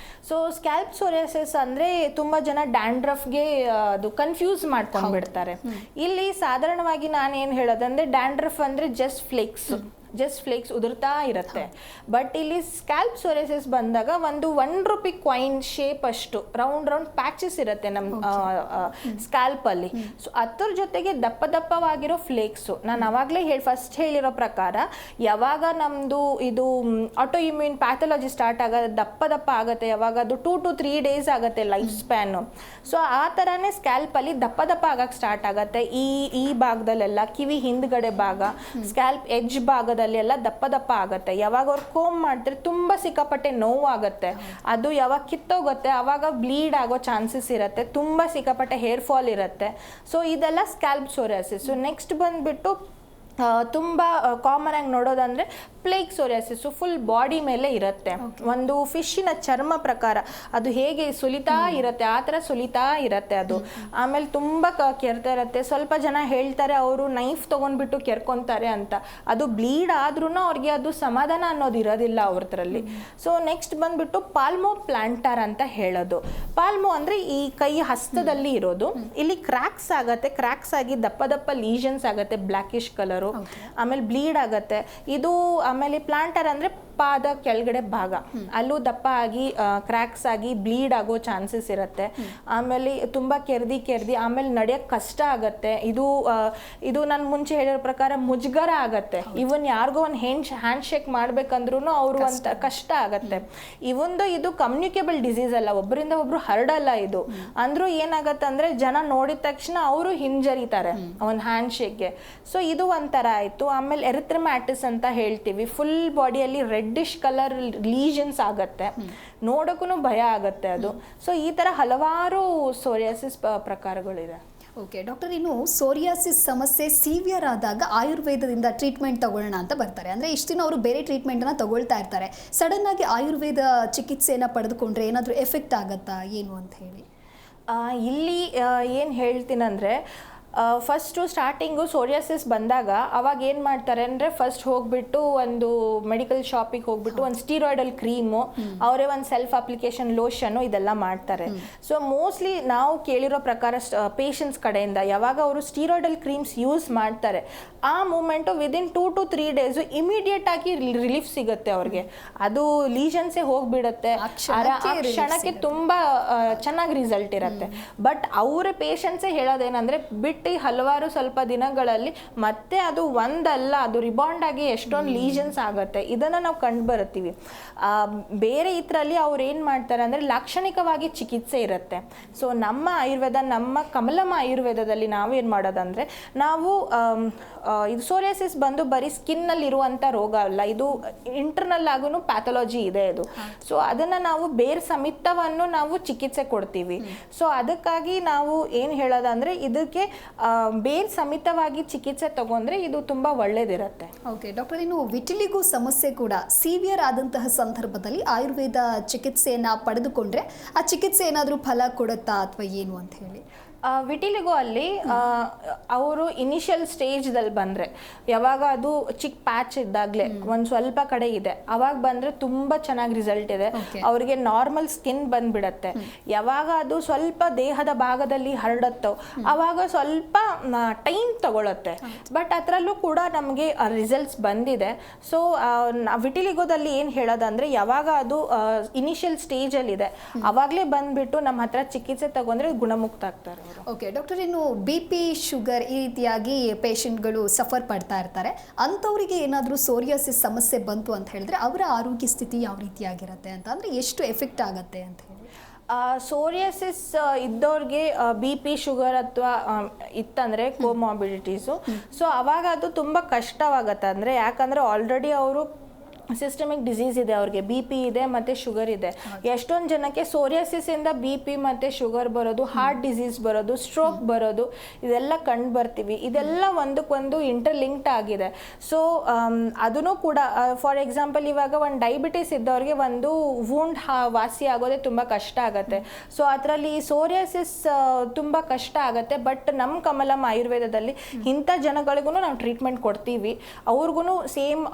So scalp psoriasis ಅಂದರೆ ತುಂಬ ಜನ ಡ್ಯಾಂಡ್ರಫ್ಗೆ ಅದು ಕನ್ಫ್ಯೂಸ್ ಮಾಡ್ಕೊಂಡು ಬಿಡ್ತಾರೆ. ಇಲ್ಲಿ ಸಾಧಾರಣವಾಗಿ ನಾನು ಏನು ಹೇಳೋದಂದರೆ, ಡ್ಯಾಂಡ್ರಫ್ ಅಂದರೆ ಜಸ್ಟ್ ಫ್ಲೇಕ್ಸ್ ಉದುರ್ತಾ ಇರುತ್ತೆ. ಬಟ್ ಇಲ್ಲಿ ಸ್ಕ್ಯಾಲ್ಪ್ ಸೋರಿಯಾಸಿಸ್ ಬಂದಾಗ ಒಂದು ₹1 ಕಾಯಿನ್ ಶೇಪ್ ಅಷ್ಟು ರೌಂಡ್ ಪ್ಯಾಚಸ್ ಇರುತ್ತೆ ನಮ್ಮ ಸ್ಕ್ಯಾಲ್ಪಲ್ಲಿ. ಸೊ ಅದ್ರ ಜೊತೆಗೆ ದಪ್ಪವಾಗಿರೋ ಫ್ಲೇಕ್ಸು. ನಾನು ಅವಾಗಲೇ ಫಸ್ಟ್ ಹೇಳಿರೋ ಪ್ರಕಾರ, ಯಾವಾಗ ನಮ್ಮದು ಇದು ಆಟೋ ಇಮ್ಯೂನ್ ಪ್ಯಾಥಾಲಜಿ ಸ್ಟಾರ್ಟ್ ಆಗೋದು ದಪ್ಪ ಆಗುತ್ತೆ, ಯಾವಾಗ ಅದು 2 to 3 days ಆಗುತ್ತೆ ಲೈಫ್ ಸ್ಪ್ಯಾನು. ಸೊ ಆ ಥರನೇ ಸ್ಕ್ಯಾಲ್ಪಲ್ಲಿ ದಪ್ಪ ಆಗಕ್ಕೆ ಸ್ಟಾರ್ಟ್ ಆಗುತ್ತೆ. ಈ ಭಾಗದಲ್ಲೆಲ್ಲ, ಕಿವಿ ಹಿಂದ್ಗಡೆ ಭಾಗ, ಸ್ಕ್ಯಾಲ್ಪ್ ಎಡ್ಜ್ ಭಾಗದ ಎಲ್ಲ ದಪ್ಪ ಆಗುತ್ತೆ. ಯಾವಾಗ ಅವ್ರು ಕೋಮ್ ಮಾಡ್ತಾರೆ ತುಂಬಾ ಸಿಕ್ಕಾಪಟ್ಟೆ ನೋವು ಆಗುತ್ತೆ. ಅದು ಯಾವಾಗ ಕಿತ್ತೋಗುತ್ತೆ ಅವಾಗ ಬ್ಲೀಡ್ ಆಗೋ ಚಾನ್ಸಸ್ ಇರುತ್ತೆ. ತುಂಬಾ ಸಿಕ್ಕಾಪಟ್ಟೆ ಹೇರ್ ಫಾಲ್ ಇರುತ್ತೆ. ಸೊ ಇದೆಲ್ಲ ಸ್ಕ್ಯಾಲ್ಪ್ ಸೋರಿಯಾಸಿಸ್. ನೆಕ್ಸ್ಟ್ ಬಂದ್ಬಿಟ್ಟು ತುಂಬ ಕಾಮನ್ ಆಗಿ ನೋಡೋದಂದರೆ ಪ್ಲೇಗ್ ಸೋರಿಯಾಸಿಸ್ ಫುಲ್ ಬಾಡಿ ಮೇಲೆ ಇರುತ್ತೆ. ಒಂದು ಫಿಶ್ಶಿನ ಚರ್ಮ ಪ್ರಕಾರ ಅದು ಹೇಗೆ ಸುಲಿತಾ ಇರುತ್ತೆ ಆ ಥರ ಸುಲಿತಾ ಇರುತ್ತೆ ಅದು. ಆಮೇಲೆ ತುಂಬ ಕೆರ್ತಾ ಇರುತ್ತೆ. ಸ್ವಲ್ಪ ಜನ ಹೇಳ್ತಾರೆ ಅವರು ನೈಫ್ ತೊಗೊಂಡ್ಬಿಟ್ಟು ಕೆರ್ಕೊತಾರೆ ಅಂತ. ಅದು ಬ್ಲೀಡ್ ಆದ್ರೂ ಅವ್ರಿಗೆ ಅದು ಸಮಾಧಾನ ಅನ್ನೋದು ಇರೋದಿಲ್ಲ ಅವ್ರದ್ರಲ್ಲಿ. ಸೊ ನೆಕ್ಸ್ಟ್ ಬಂದ್ಬಿಟ್ಟು ಪಾಲ್ಮೋ ಪ್ಲಾಂಟರ್ ಅಂತ ಹೇಳೋದು. ಪಾಲ್ಮೋ ಅಂದರೆ ಈ ಕೈ ಹಸ್ತದಲ್ಲಿ ಇರೋದು. ಇಲ್ಲಿ ಕ್ರ್ಯಾಕ್ಸ್ ಆಗತ್ತೆ, ಕ್ರ್ಯಾಕ್ಸ್ ಆಗಿ ದಪ್ಪ ದಪ್ಪ ಲೀಷನ್ಸ್ ಆಗುತ್ತೆ, ಬ್ಲ್ಯಾಕಿಶ್ ಕಲರು. ಆಮೇಲೆ ಬ್ಲೀಡ್ ಆಗತ್ತೆ ಇದು. ಆಮೇಲೆ ಪ್ಲಾಂಟರ್ ಅಂದ್ರೆ ಪಾದ ಕೆಳಗಡೆ ಭಾಗ, ಅಲ್ಲೂ ದಪ್ಪ ಆಗಿ ಕ್ರ್ಯಾಕ್ಸ್ ಆಗಿ ಬ್ಲೀಡ್ ಆಗೋ ಚಾನ್ಸಸ್ ಇರುತ್ತೆ. ಆಮೇಲೆ ತುಂಬಾ ಕೆರ್ದಿ ಆಮೇಲೆ ನಡೆಯಕ್ಕೆ ಕಷ್ಟ ಆಗತ್ತೆ. ಇದು ನಾನು ಮುಂಚೆ ಹೇಳಿರೋ ಪ್ರಕಾರ ಮುಜುಗರ ಆಗತ್ತೆ. ಇವನ್ ಯಾರಿಗೋ ಒಂದು ಹ್ಯಾಂಡ್ ಶೇಕ್ ಮಾಡ್ಬೇಕಂದ್ರೂ ಅವರು ಅಂತ ಕಷ್ಟ ಆಗತ್ತೆ. ಇದು ಕಮ್ಯುನಿಕೇಬಲ್ ಡಿಸೀಸ್ ಅಲ್ಲ, ಒಬ್ಬರಿಂದ ಒಬ್ರು ಹರಡಲ್ಲ ಇದು. ಅಂದ್ರೂ ಏನಾಗತ್ತೆ ಅಂದ್ರೆ ಜನ ನೋಡಿದ ತಕ್ಷಣ ಅವರು ಹಿಂಜರಿತಾರೆ ಒಂದು ಹ್ಯಾಂಡ್ ಶೇಕ್ಗೆ. ಸೊ ಇದು ಒಂಥರ ಆಯ್ತು. ಆಮೇಲೆ ಎರಿಥ್ರೆಮ್ಯಾಟಿಸ್ ಅಂತ ಹೇಳ್ತೀವಿ, ಫುಲ್ ಬಾಡಿಯಲ್ಲಿ ರೆಡ್ಡಿಶ್ ಕಲರ್ ಲೀಷನ್ಸ್ ಆಗತ್ತೆ, ನೋಡೋಕ್ಕೂ ಭಯ ಆಗತ್ತೆ ಅದು. ಸೊ ಈ ತರ ಹಲವಾರು ಸೋರಿಯಾಸಿಸ್ ಪ್ರಕಾರಗಳಿದೆ. ಓಕೆ ಡಾಕ್ಟರ್, ಇನ್ನು ಸೋರಿಯಾಸಿಸ್ ಸಮಸ್ಯೆ ಸಿವಿಯರ್ ಆದಾಗ ಆಯುರ್ವೇದದಿಂದ ಟ್ರೀಟ್ಮೆಂಟ್ ತಗೊಳ್ಳೋಣ ಅಂತ ಬರ್ತಾರೆ. ಅಂದರೆ ಇಷ್ಟು ದಿನ ಅವರು ಬೇರೆ ಟ್ರೀಟ್ಮೆಂಟನ್ನು ತಗೊಳ್ತಾ ಇರ್ತಾರೆ. ಸಡನ್ ಆಗಿ ಆಯುರ್ವೇದ ಚಿಕಿತ್ಸೆಯನ್ನು ಪಡೆದುಕೊಂಡ್ರೆ ಏನಾದರೂ ಎಫೆಕ್ಟ್ ಆಗುತ್ತಾ ಏನು ಅಂತ ಹೇಳಿ? ಇಲ್ಲಿ ಏನು ಹೇಳ್ತೀನಂದರೆ, ಫಸ್ಟು ಸ್ಟಾರ್ಟಿಂಗು ಸೋರಿಯಾಸಿಸ್ ಬಂದಾಗ ಅವಾಗ ಏನು ಮಾಡ್ತಾರೆ ಅಂದರೆ ಫಸ್ಟ್ ಹೋಗ್ಬಿಟ್ಟು ಒಂದು ಮೆಡಿಕಲ್ ಶಾಪಿಗೆ ಹೋಗ್ಬಿಟ್ಟು ಒಂದು ಸ್ಟೀರಾಯ್ಡಲ್ ಕ್ರೀಮು, ಅವರೇ ಒಂದು ಸೆಲ್ಫ್ ಅಪ್ಲಿಕೇಶನ್ ಲೋಷನ್ನು ಇದೆಲ್ಲ ಮಾಡ್ತಾರೆ. ಸೊ ಮೋಸ್ಟ್ಲಿ ನಾವು ಕೇಳಿರೋ ಪ್ರಕಾರ ಪೇಷಂಟ್ಸ್ ಕಡೆಯಿಂದ ಯಾವಾಗ ಅವರು ಸ್ಟೀರಾಯ್ಡಲ್ ಕ್ರೀಮ್ಸ್ ಯೂಸ್ ಮಾಡ್ತಾರೆ ಆ moment within 2 to 3 days immediate ಆಗಿ ರಿಲೀಫ್ ಸಿಗುತ್ತೆ ಅವ್ರಿಗೆ. ಅದು ಲೀಷನ್ಸೇ ಹೋಗ್ಬಿಡುತ್ತೆ, ಕ್ಷಣಕ್ಕೆ ತುಂಬ ಚೆನ್ನಾಗಿ ರಿಸಲ್ಟ್ ಇರುತ್ತೆ. ಬಟ್ ಅವರ ಪೇಷಂಟ್ಸೇ ಹೇಳೋದೇನೆಂದರೆ ಬಿಟ್ಟು ಹಲವಾರು ಸ್ವಲ್ಪ ದಿನಗಳಲ್ಲಿ ಮತ್ತೆ ಅದು ಒಂದಲ್ಲ, ಅದು ರಿಬಾಂಡ್ ಆಗಿ ಎಷ್ಟೊಂದು ಲೀಷನ್ಸ್ ಆಗುತ್ತೆ. ಇದನ್ನು ನಾವು ಕಂಡು ಬರುತ್ತೀವಿ. ಬೇರೆ ಇದರಲ್ಲಿ ಅವ್ರು ಏನು ಮಾಡ್ತಾರೆ ಅಂದರೆ ಲಾಕ್ಷಣಿಕವಾಗಿ ಚಿಕಿತ್ಸೆ ಇರುತ್ತೆ. ಸೊ ನಮ್ಮ ಆಯುರ್ವೇದ, ನಮ್ಮ ಕಮಲಮ ಆಯುರ್ವೇದದಲ್ಲಿ ನಾವೇನು ಮಾಡೋದಂದರೆ, ನಾವು ಇದು ಸೋರಿಯಾಸಿಸ್ ಬಂದು ಬರೀ ಸ್ಕಿನ್ನಲ್ಲಿ ಇರುವಂಥ ರೋಗ ಅಲ್ಲ, ಇದು ಇಂಟರ್ನಲ್ ಆಗೂ ಪ್ಯಾಥಾಲಜಿ ಇದೆ ಇದು. ಸೊ ಅದನ್ನು ನಾವು ಬೇರ್ ಸಮೇತವನ್ನು ನಾವು ಚಿಕಿತ್ಸೆ ಕೊಡ್ತೀವಿ. ಸೊ ಅದಕ್ಕಾಗಿ ನಾವು ಏನು ಹೇಳೋದಂದರೆ ಇದಕ್ಕೆ ಬೇರ್ ಸಮೇತವಾಗಿ ಚಿಕಿತ್ಸೆ ತಗೊಂಡ್ರೆ ಇದು ತುಂಬ ಒಳ್ಳೇದಿರುತ್ತೆ. ಓಕೆ ಡಾಕ್ಟರ್, ಇನ್ನು ವಿಟಿಲಿಗೋ ಸಮಸ್ಯೆ ಕೂಡ ಸಿವಿಯರ್ ಆದಂತಹ ಸಂದರ್ಭದಲ್ಲಿ ಆಯುರ್ವೇದ ಚಿಕಿತ್ಸೆಯನ್ನು ಪಡೆದುಕೊಂಡ್ರೆ ಆ ಚಿಕಿತ್ಸೆ ಏನಾದರೂ ಫಲ ಕೊಡುತ್ತಾ ಅಥವಾ ಏನು ಅಂತ ಹೇಳಿ? ವಿಟಿಲಿಗೋ ಅಲ್ಲಿ ಅವರು ಇನಿಷಿಯಲ್ ಸ್ಟೇಜ್ದಲ್ಲಿ ಬಂದರೆ, ಯಾವಾಗ ಅದು ಚಿಕ್ಕ ಪ್ಯಾಚ್ ಇದ್ದಾಗಲೇ ಒಂದು ಸ್ವಲ್ಪ ಕಡೆ ಇದೆ ಅವಾಗ ಬಂದರೆ ತುಂಬ ಚೆನ್ನಾಗಿ ರಿಸಲ್ಟ್ ಇದೆ. ಅವರಿಗೆ ನಾರ್ಮಲ್ ಸ್ಕಿನ್ ಬಂದ್ಬಿಡತ್ತೆ. ಯಾವಾಗ ಅದು ಸ್ವಲ್ಪ ದೇಹದ ಭಾಗದಲ್ಲಿ ಹರಡುತ್ತೋ ಆವಾಗ ಸ್ವಲ್ಪ ಟೈಮ್ ತಗೊಳುತ್ತೆ. ಬಟ್ ಅದರಲ್ಲೂ ಕೂಡ ನಮಗೆ ರಿಸಲ್ಟ್ಸ್ ಬಂದಿದೆ. ಸೊ ವಿಟಿಲಿಗೋದಲ್ಲಿ ಏನು ಹೇಳೋದಂದರೆ, ಯಾವಾಗ ಅದು ಇನಿಷಿಯಲ್ ಸ್ಟೇಜಲ್ಲಿದೆ ಆವಾಗಲೇ ಬಂದುಬಿಟ್ಟು ನಮ್ಮ ಹತ್ರ ಚಿಕಿತ್ಸೆ ತಗೊಂಡ್ರೆ ಗುಣಮುಕ್ತ ಆಗ್ತಾರೆ. ಓಕೆ ಡಾಕ್ಟರ್, ಇನ್ನು BP, ಶುಗರ್ ಈ ರೀತಿಯಾಗಿ ಪೇಷಂಟ್ಗಳು ಸಫರ್ ಪಡ್ತಾ ಇರ್ತಾರೆ. ಅಂಥವರಿಗೆ ಏನಾದರೂ ಸೋರಿಯಾಸಿಸ್ ಸಮಸ್ಯೆ ಬಂತು ಅಂತ ಹೇಳಿದ್ರೆ ಅವರ ಆರೋಗ್ಯ ಸ್ಥಿತಿ ಯಾವ ರೀತಿಯಾಗಿರುತ್ತೆ ಅಂತ, ಅಂದರೆ ಎಷ್ಟು ಎಫೆಕ್ಟ್ ಆಗುತ್ತೆ ಅಂತ ಹೇಳಿ? ಸೋರಿಯಾಸಿಸ್ ಇದ್ದವ್ರಿಗೆ BP, ಶುಗರ್ ಅಥವಾ ಇತ್ತಂದರೆ ಕೋಮಾರ್ಬಿಡಿಟೀಸು, ಸೊ ಅವಾಗ ಅದು ತುಂಬ ಕಷ್ಟವಾಗತ್ತೆ. ಅಂದರೆ ಯಾಕಂದರೆ ಆಲ್ರೆಡಿ ಅವರು ಸಿಸ್ಟಮಿಕ್ ಡಿಸೀಸ್ ಇದೆ, ಅವ್ರಿಗೆ BP ಇದೆ ಮತ್ತು ಶುಗರ್ ಇದೆ. ಎಷ್ಟೊಂದು ಜನಕ್ಕೆ ಸೋರಿಯಾಸಿಸಿಂದ BP ಮತ್ತು ಶುಗರ್ ಬರೋದು, ಹಾರ್ಟ್ ಡಿಸೀಸ್ ಬರೋದು, ಸ್ಟ್ರೋಕ್ ಬರೋದು, ಇದೆಲ್ಲ ಕಂಡು ಬರ್ತೀವಿ. ಇದೆಲ್ಲ ಒಂದಕ್ಕೊಂದು ಇಂಟರ್ಲಿಂಕ್ಡ್ ಆಗಿದೆ. ಸೊ ಅದೂ ಕೂಡ ಫಾರ್ ಎಕ್ಸಾಂಪಲ್ ಇವಾಗ ಒಂದು ಡಯಾಬಿಟಿಸ್ ಇದ್ದವ್ರಿಗೆ ಒಂದು ವೂಂಡ್ ವಾಸಿ ಆಗೋದೇ ತುಂಬ ಕಷ್ಟ ಆಗುತ್ತೆ. ಸೊ ಅದರಲ್ಲಿ ಸೋರಿಯಾಸಿಸ್ ತುಂಬ ಕಷ್ಟ ಆಗುತ್ತೆ. ಬಟ್ ನಮ್ಮ ಕಮಲಂ ಆಯುರ್ವೇದದಲ್ಲಿ ಇಂಥ ಜನಗಳಿಗೂ ನಾವು ಟ್ರೀಟ್ಮೆಂಟ್ ಕೊಡ್ತೀವಿ. ಅವ್ರಿಗೂ ಸೇಮ್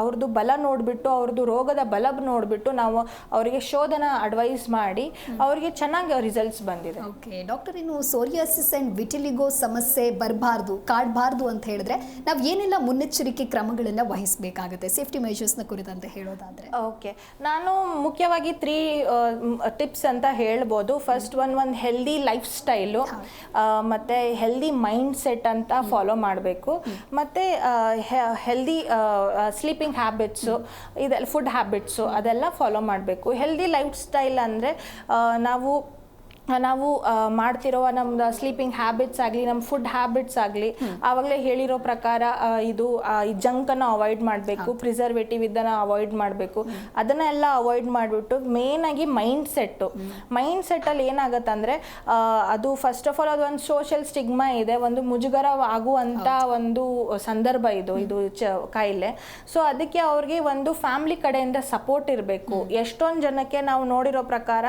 ಅವ್ರದ್ದು ಬಲ ನೋಡಿಬಿಟ್ಟು, ಅವ್ರದ್ದು ರೋಗದ ಬಲ ನೋಡಿಬಿಟ್ಟು ನಾವು ಅವರಿಗೆ ಶೋಧನ ಅಡ್ವೈಸ್ ಮಾಡಿ ಅವರಿಗೆ ಚೆನ್ನಾಗಿ ರಿಸಲ್ಟ್ಸ್ ಬಂದಿದೆ. ಓಕೆ ಡಾಕ್ಟರ್, ಇನ್ನು ಸೋರಿಯಾಸಿಸ್ ಆ್ಯಂಡ್ ವಿಟಿಲಿಗೋ ಸಮಸ್ಯೆ ಬರಬಾರ್ದು, ಕಾಡಬಾರ್ದು ಅಂತ ಹೇಳಿದ್ರೆ ನಾವು ಏನೆಲ್ಲ ಮುನ್ನೆಚ್ಚರಿಕೆ ಕ್ರಮಗಳನ್ನು ವಹಿಸಬೇಕಾಗುತ್ತೆ, ಸೇಫ್ಟಿ ಮೆಷರ್ಸ್ನ ಕುರಿತಂತೆ ಹೇಳೋದಾದರೆ? ಓಕೆ, ನಾನು ಮುಖ್ಯವಾಗಿ 3 ಟಿಪ್ಸ್ ಅಂತ ಹೇಳ್ಬೋದು. ಫಸ್ಟ್ ಒಂದು ಹೆಲ್ದಿ ಲೈಫ್ ಸ್ಟೈಲು, ಮತ್ತು ಹೆಲ್ದಿ ಮೈಂಡ್ ಸೆಟ್ ಅಂತ ಫಾಲೋ ಮಾಡಬೇಕು, ಮತ್ತು ಹೆಲ್ದಿ ಸ್ಲೀಪಿಂಗ್ ಹ್ಯಾಬಿಟ್ಸು, ಇದೆಲ್ಲ ಫುಡ್ ಹ್ಯಾಬಿಟ್ಸು ಅದೆಲ್ಲ ಫಾಲೋ ಮಾಡಬೇಕು. ಹೆಲ್ದಿ ಲೈಫ್ ಸ್ಟೈಲ್ ಅಂದರೆ ನಾವು ನಾವು ಮಾಡ್ತಿರೋ ನಮ್ದು ಸ್ಲೀಪಿಂಗ್ ಹ್ಯಾಬಿಟ್ಸ್ ಆಗಲಿ, ನಮ್ಮ ಫುಡ್ ಹ್ಯಾಬಿಟ್ಸ್ ಆಗಲಿ, ಆವಾಗಲೇ ಹೇಳಿರೋ ಪ್ರಕಾರ ಇದು ಈ ಜಂಕನ್ನು ಅವಾಯ್ಡ್ ಮಾಡಬೇಕು, ಪ್ರಿಸರ್ವೇಟಿವ್ ಇದನ್ನು ಅವಾಯ್ಡ್ ಮಾಡಬೇಕು. ಅದನ್ನೆಲ್ಲ ಅವಾಯ್ಡ್ ಮಾಡಿಬಿಟ್ಟು ಮೇಯ್ನಾಗಿ ಮೈಂಡ್ ಸೆಟ್ಟಲ್ಲಿ ಏನಾಗುತ್ತಂದರೆ ಅದು ಫಸ್ಟ್ ಆಫ್ ಆಲ್ ಅದು ಒಂದು ಸೋಷಿಯಲ್ ಸ್ಟಿಗ್ಮಾ ಇದೆ, ಒಂದು ಮುಜುಗರ ಆಗುವಂಥ ಒಂದು ಸಂದರ್ಭ ಇದು ಕಾಯಿಲೆ. ಸೊ ಅದಕ್ಕೆ ಅವ್ರಿಗೆ ಒಂದು ಫ್ಯಾಮ್ಲಿ ಕಡೆಯಿಂದ ಸಪೋರ್ಟ್ ಇರಬೇಕು. ಎಷ್ಟೊಂದು ಜನಕ್ಕೆ ನಾವು ನೋಡಿರೋ ಪ್ರಕಾರ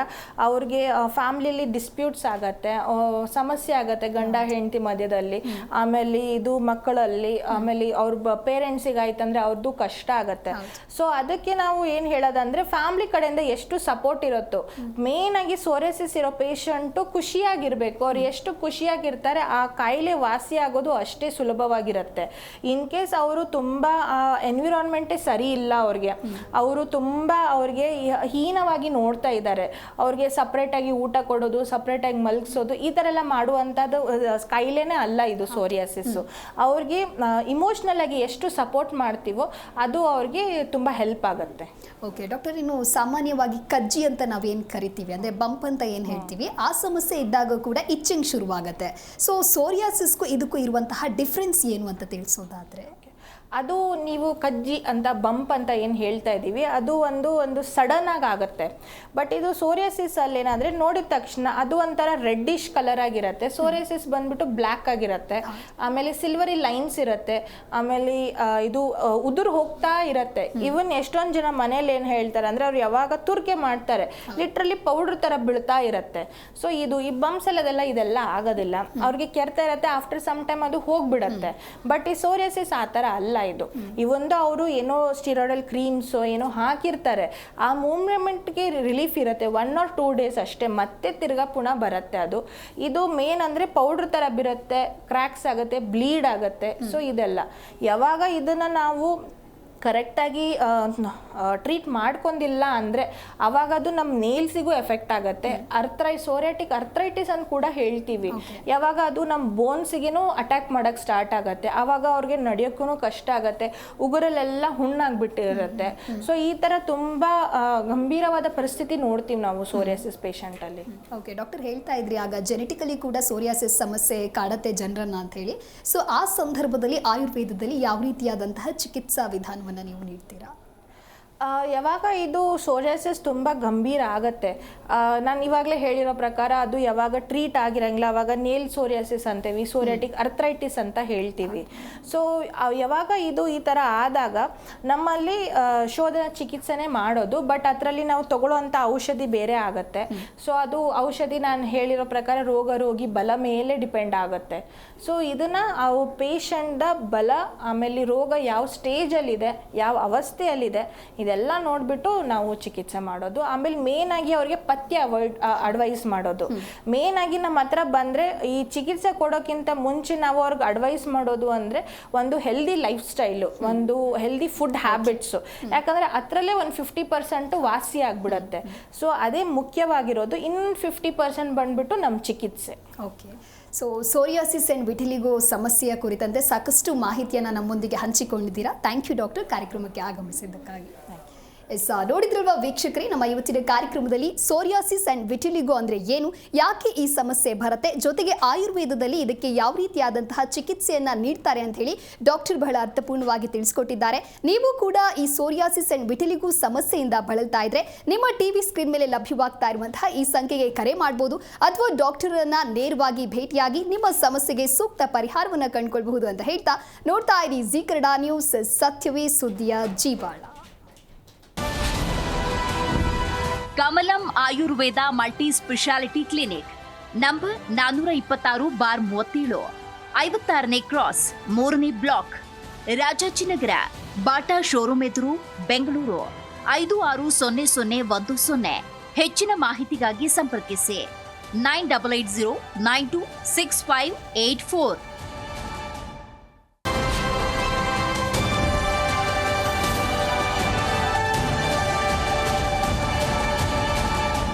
ಅವ್ರಿಗೆ ಫ್ಯಾಮ್ಲಿಲಿ ಡಿಸ್ಪ್ಯೂಟ್ಸ್ ಆಗತ್ತೆ, ಸಮಸ್ಯೆ ಆಗತ್ತೆ ಗಂಡ ಹೆಂಡತಿ ಮಧ್ಯದಲ್ಲಿ, ಆಮೇಲೆ ಇದು ಮಕ್ಕಳಲ್ಲಿ, ಆಮೇಲೆ ಅವ್ರ ಪೇರೆಂಟ್ಸಿಗೆ ಆಯ್ತಂದ್ರೆ ಅವ್ರದ್ದು ಕಷ್ಟ ಆಗತ್ತೆ. ಸೊ ಅದಕ್ಕೆ ನಾವು ಏನು ಹೇಳೋದಂದ್ರೆ ಫ್ಯಾಮ್ಲಿ ಕಡೆಯಿಂದ ಎಷ್ಟು ಸಪೋರ್ಟ್ ಇರುತ್ತೋ, ಮೇನ್ ಆಗಿ ಸೋರಿಯಾಸಿಸ್ ಇರೋ ಪೇಷಂಟು ಖುಷಿಯಾಗಿರ್ಬೇಕು. ಅವ್ರು ಎಷ್ಟು ಖುಷಿಯಾಗಿರ್ತಾರೆ ಆ ಕಾಯಿಲೆ ವಾಸಿ ಆಗೋದು ಅಷ್ಟೇ ಸುಲಭವಾಗಿರುತ್ತೆ. ಇನ್ ಕೇಸ್ ಅವರು ತುಂಬ ಎನ್ವಿರಾನ್ಮೆಂಟೇ ಸರಿ ಇಲ್ಲ, ಅವರು ತುಂಬ ಅವ್ರಿಗೆ ಹೀನವಾಗಿ ನೋಡ್ತಾ ಇದ್ದಾರೆ, ಅವ್ರಿಗೆ ಸಪ್ರೇಟಾಗಿ ಊಟ ಕೊಡೋದು, ಸಪ್ರೇಟಾಗಿ ಮಲಗಿಸೋದು, ಈ ಥರ ಎಲ್ಲ ಮಾಡುವಂಥದ್ದು ಕಾಯಿಲೆನೇ ಅಲ್ಲ ಇದು ಸೋರಿಯಾಸಿಸ್ಸು. ಅವ್ರಿಗೆ ಇಮೋಷ್ನಲ್ ಆಗಿ ಎಷ್ಟು ಸಪೋರ್ಟ್ ಮಾಡ್ತೀವೋ ಅದು ಅವ್ರಿಗೆ ತುಂಬ ಹೆಲ್ಪ್ ಆಗುತ್ತೆ. ಓಕೆ ಡಾಕ್ಟರ್, ಇನ್ನು ಸಾಮಾನ್ಯವಾಗಿ ಕಜ್ಜಿ ಅಂತ ನಾವೇನು ಕರಿತೀವಿ, ಅಂದರೆ ಬಂಪ್ ಅಂತ ಏನು ಹೇಳ್ತೀವಿ, ಆ ಸಮಸ್ಯೆ ಇದ್ದಾಗ ಕೂಡ ಇಚ್ಚಿಂಗ್ ಶುರುವಾಗುತ್ತೆ. ಸೊ ಸೋರಿಯಾಸಿಸ್ಗೂ ಇದಕ್ಕೂ ಇರುವಂತಹ ಡಿಫ್ರೆನ್ಸ್ ಏನು ಅಂತ ತಿಳಿಸೋದಾದರೆ? ಅದು ನೀವು ಕಜ್ಜಿ ಅಂತ ಬಂಪ್ ಅಂತ ಏನು ಹೇಳ್ತಾ ಇದ್ದೀವಿ, ಅದು ಒಂದು ಸಡನ್ ಆಗಿ ಆಗುತ್ತೆ. ಬಟ್ ಇದು ಸೋರಿಯಾಸಿಸ್ ಅಲ್ಲಿ ಏನಾದರೆ ನೋಡಿದ ತಕ್ಷಣ ಅದು ಒಂಥರ ರೆಡ್ಡಿಶ್ ಕಲರ್ ಆಗಿರುತ್ತೆ. ಸೋರಿಯಾಸಿಸ್ ಬಂದ್ಬಿಟ್ಟು ಬ್ಲ್ಯಾಕ್ ಆಗಿರುತ್ತೆ, ಆಮೇಲೆ ಸಿಲ್ವರಿ ಲೈನ್ಸ್ ಇರುತ್ತೆ, ಆಮೇಲೆ ಇದು ಉದುರು ಹೋಗ್ತಾ ಇರುತ್ತೆ. ಇವನ್ ಎಷ್ಟೊಂದು ಜನ ಮನೇಲಿ ಏನು ಹೇಳ್ತಾರೆ ಅಂದರೆ ಅವ್ರು ಯಾವಾಗ ತುರ್ಕೆ ಮಾಡ್ತಾರೆ, ಲಿಟ್ರಲಿ ಪೌಡ್ರ್ ಥರ ಬೀಳ್ತಾ ಇರುತ್ತೆ. ಸೊ ಈ ಬಂಪ್ಸ್ ಇದೆಲ್ಲ ಆಗೋದಿಲ್ಲ, ಅವ್ರಿಗೆ ಕೆರ್ತಾ ಇರುತ್ತೆ, ಆಫ್ಟರ್ ಸಮ್ ಟೈಮ್ ಅದು ಹೋಗ್ಬಿಡತ್ತೆ. ಬಟ್ ಈ ಸೋರಿಯಾಸಿಸ್ ಆ ಥರ ಅಲ್ಲ. ಈ ಒಂದು ಅವರು ಏನೋ ಸ್ಟಿರಾಯ್ಡಲ್ ಕ್ರೀಮ್ಸ್ ಏನೋ ಹಾಕಿರ್ತಾರೆ, ಆ ಮೂವ್ಮೆಂಟ್ಗೆ ರಿಲೀಫ್ ಇರುತ್ತೆ 1 or 2 days ಅಷ್ಟೇ, ಮತ್ತೆ ತಿರ್ಗಾ ಪುನಃ ಬರುತ್ತೆ. ಇದು ಮೇನ್ ಅಂದರೆ ಪೌಡ್ರ್ ಥರ ಬಿರುತ್ತೆ, ಕ್ರ್ಯಾಕ್ಸ್ ಆಗುತ್ತೆ, ಬ್ಲೀಡ್ ಆಗುತ್ತೆ. ಸೊ ಇದೆಲ್ಲ ಯಾವಾಗ ಇದನ್ನು ನಾವು ಕರೆಕ್ಟಾಗಿ ಟ್ರೀಟ್ ಮಾಡ್ಕೊಂಡಿಲ್ಲ ಅಂದರೆ ಅವಾಗ ಅದು ನಮ್ಮ ನೇಲ್ಸಿಗೂ ಎಫೆಕ್ಟ್ ಆಗುತ್ತೆ. ಸೋರಿಯಾಟಿಕ್ ಅರ್ಥ್ರೈಟಿಸ್ ಅಂತ ಕೂಡ ಹೇಳ್ತೀವಿ. ಯಾವಾಗ ಅದು ನಮ್ಮ ಬೋನ್ಸಿಗೇನು ಅಟ್ಯಾಕ್ ಮಾಡೋಕ್ಕೆ ಸ್ಟಾರ್ಟ್ ಆಗುತ್ತೆ, ಆವಾಗ ಅವ್ರಿಗೆ ನಡೆಯೋಕ್ಕೂ ಕಷ್ಟ ಆಗುತ್ತೆ, ಉಗುರಲ್ಲೆಲ್ಲ ಹುಣ್ಣಾಗ್ಬಿಟ್ಟಿರುತ್ತೆ. ಸೊ ಈ ಥರ ತುಂಬ ಗಂಭೀರವಾದ ಪರಿಸ್ಥಿತಿ ನೋಡ್ತೀವಿ ನಾವು ಸೋರಿಯಾಸಿಸ್ ಪೇಷಂಟಲ್ಲಿ. ಓಕೆ ಡಾಕ್ಟರ್, ಹೇಳ್ತಾ ಇದ್ರಿ ಆಗ ಜೆನೆಟಿಕಲಿ ಕೂಡ ಸೋರಿಯಾಸಿಸ್ ಸಮಸ್ಯೆ ಕಾಡತ್ತೆ ಜನರನ್ನ ಅಂತ ಹೇಳಿ. ಸೊ ಆ ಸಂದರ್ಭದಲ್ಲಿ ಆಯುರ್ವೇದದಲ್ಲಿ ಯಾವ ರೀತಿಯಾದಂತಹ ಚಿಕಿತ್ಸಾ ವಿಧಾನವನ್ನು ನೀವು ನೀಡ್ತೀರಾ? ಯಾವಾಗ ಇದು ಸೋರಿಯಾಸಿಸ್ ತುಂಬ ಗಂಭೀರ ಆಗುತ್ತೆ, ನಾನು ಇವಾಗಲೇ ಹೇಳಿರೋ ಪ್ರಕಾರ ಅದು ಯಾವಾಗ ಟ್ರೀಟ್ ಆಗಿರಂಗಿಲ್ಲ ಅವಾಗ ನೇಲ್ ಸೋರಿಯಾಸಿಸ್ ಅಂತೀವಿ, ಸೋರಿಯಾಟಿಕ್ ಅರ್ಥ್ರೈಟಿಸ್ ಅಂತ ಹೇಳ್ತೀವಿ. ಸೊ ಯಾವಾಗ ಇದು ಈ ಥರ ಆದಾಗ ನಮ್ಮಲ್ಲಿ ಶೋಧನ ಚಿಕಿತ್ಸೆನೇ ಮಾಡೋದು, ಬಟ್ ಅದರಲ್ಲಿ ನಾವು ತಗೊಳ್ಳೋವಂಥ ಔಷಧಿ ಬೇರೆ ಆಗುತ್ತೆ. ಸೊ ಅದು ಔಷಧಿ ನಾನು ಹೇಳಿರೋ ಪ್ರಕಾರ ರೋಗ ರೋಗಿ ಬಲ ಮೇಲೆ ಡಿಪೆಂಡ್ ಆಗುತ್ತೆ. ಸೊ ಇದನ್ನು ಪೇಷಂಟ್ದ ಬಲ, ಆಮೇಲೆ ರೋಗ ಯಾವ ಸ್ಟೇಜಲ್ಲಿದೆ, ಯಾವ ಅವಸ್ಥೆಯಲ್ಲಿದೆ, ಇದೆಲ್ಲ ನೋಡಿಬಿಟ್ಟು ನಾವು ಚಿಕಿತ್ಸೆ ಮಾಡೋದು. ಆಮೇಲೆ ಮೇನ್ ಆಗಿ ಅವ್ರಿಗೆ ಪಥ್ಯ ಅಡ್ವೈಸ್ ಮಾಡೋದು. ಮೇನ್ ಆಗಿ ನಮ್ಮ ಹತ್ರ ಬಂದರೆ ಈ ಚಿಕಿತ್ಸೆ ಕೊಡೋಕ್ಕಿಂತ ಮುಂಚೆ ನಾವು ಅವ್ರಿಗೆ ಅಡ್ವೈಸ್ ಮಾಡೋದು ಅಂದರೆ ಒಂದು ಹೆಲ್ದಿ ಲೈಫ್ ಸ್ಟೈಲು, ಒಂದು ಹೆಲ್ದಿ ಫುಡ್ ಹ್ಯಾಬಿಟ್ಸು. ಯಾಕಂದರೆ ಅದರಲ್ಲೇ ಒಂದು 50% ವಾಸಿ ಆಗಿಬಿಡುತ್ತೆ. ಸೊ ಅದೇ ಮುಖ್ಯವಾಗಿರೋದು. ಇನ್ನು 50% ಬಂದ್ಬಿಟ್ಟು ನಮ್ಮ ಚಿಕಿತ್ಸೆ. Okay, so psoriasis and vitiligo ಸಮಸ್ಯೆಯ ಕುರಿತಂತೆ ಸಾಕಷ್ಟು ಮಾಹಿತಿಯನ್ನು ನಮ್ಮೊಂದಿಗೆ ಹಂಚಿಕೊಂಡಿದ್ದೀರಾ. ಥ್ಯಾಂಕ್ ಯು ಡಾಕ್ಟರ್, ಕಾರ್ಯಕ್ರಮಕ್ಕೆ ಆಗಮಿಸಿದ್ದಕ್ಕಾಗಿ. ನೋಡಿದ್ರಲ್ವಾ ವೀಕ್ಷಕರೇ, ನಮ್ಮ ಇವತ್ತಿನ ಕಾರ್ಯಕ್ರಮದಲ್ಲಿ ಸೋರಿಯಾಸಿಸ್ ಆ್ಯಂಡ್ ವಿಟಿಲಿಗೋ ಅಂದರೆ ಏನು, ಯಾಕೆ ಈ ಸಮಸ್ಯೆ ಬರುತ್ತೆ, ಜೊತೆಗೆ ಆಯುರ್ವೇದದಲ್ಲಿ ಇದಕ್ಕೆ ಯಾವ ರೀತಿಯಾದಂತಹ ಚಿಕಿತ್ಸೆಯನ್ನು ನೀಡ್ತಾರೆ ಅಂತ ಹೇಳಿ ಡಾಕ್ಟರ್ ಬಹಳ ಅರ್ಥಪೂರ್ಣವಾಗಿ ತಿಳಿಸ್ಕೊಟ್ಟಿದ್ದಾರೆ. ನೀವು ಕೂಡ ಈ ಸೋರಿಯಾಸಿಸ್ ಆ್ಯಂಡ್ ವಿಟಿಲಿಗೋ ಸಮಸ್ಯೆಯಿಂದ ಬಳಲ್ತಾ ಇದ್ರೆ ನಿಮ್ಮ ಟಿವಿ ಸ್ಕ್ರೀನ್ ಮೇಲೆ ಲಭ್ಯವಾಗ್ತಾ ಇರುವಂತಹ ಈ ಸಂಖ್ಯೆಗೆ ಕರೆ ಮಾಡಬಹುದು, ಅಥವಾ ಡಾಕ್ಟರನ್ನ ನೇರವಾಗಿ ಭೇಟಿಯಾಗಿ ನಿಮ್ಮ ಸಮಸ್ಯೆಗೆ ಸೂಕ್ತ ಪರಿಹಾರವನ್ನು ಕಂಡುಕೊಳ್ಳಬಹುದು ಅಂತ ಹೇಳ್ತಾ ನೋಡ್ತಾ ಇರಿ ಜಿ ಕನ್ನಡ ನ್ಯೂಸ್, ಸತ್ಯವೇ ಸುದ್ದಿಯ ಜೀವಾಳ. Kamalam Ayurveda multi speciality clinic, number 426/37, 56ನೇ ಕ್ರಾಸ್, 3ನೇ ಬ್ಲಾಕ್, ರಾಜಾಜಿನಗರ, ಬಾಟಾ ಶೋರೂಮ್ ಎದುರು, ಬೆಂಗಳೂರು 560010. ಹೆಚ್ಚಿನ ಮಾಹಿತಿಗಾಗಿ ಸಂಪರ್ಕಿಸಿ 9880926584.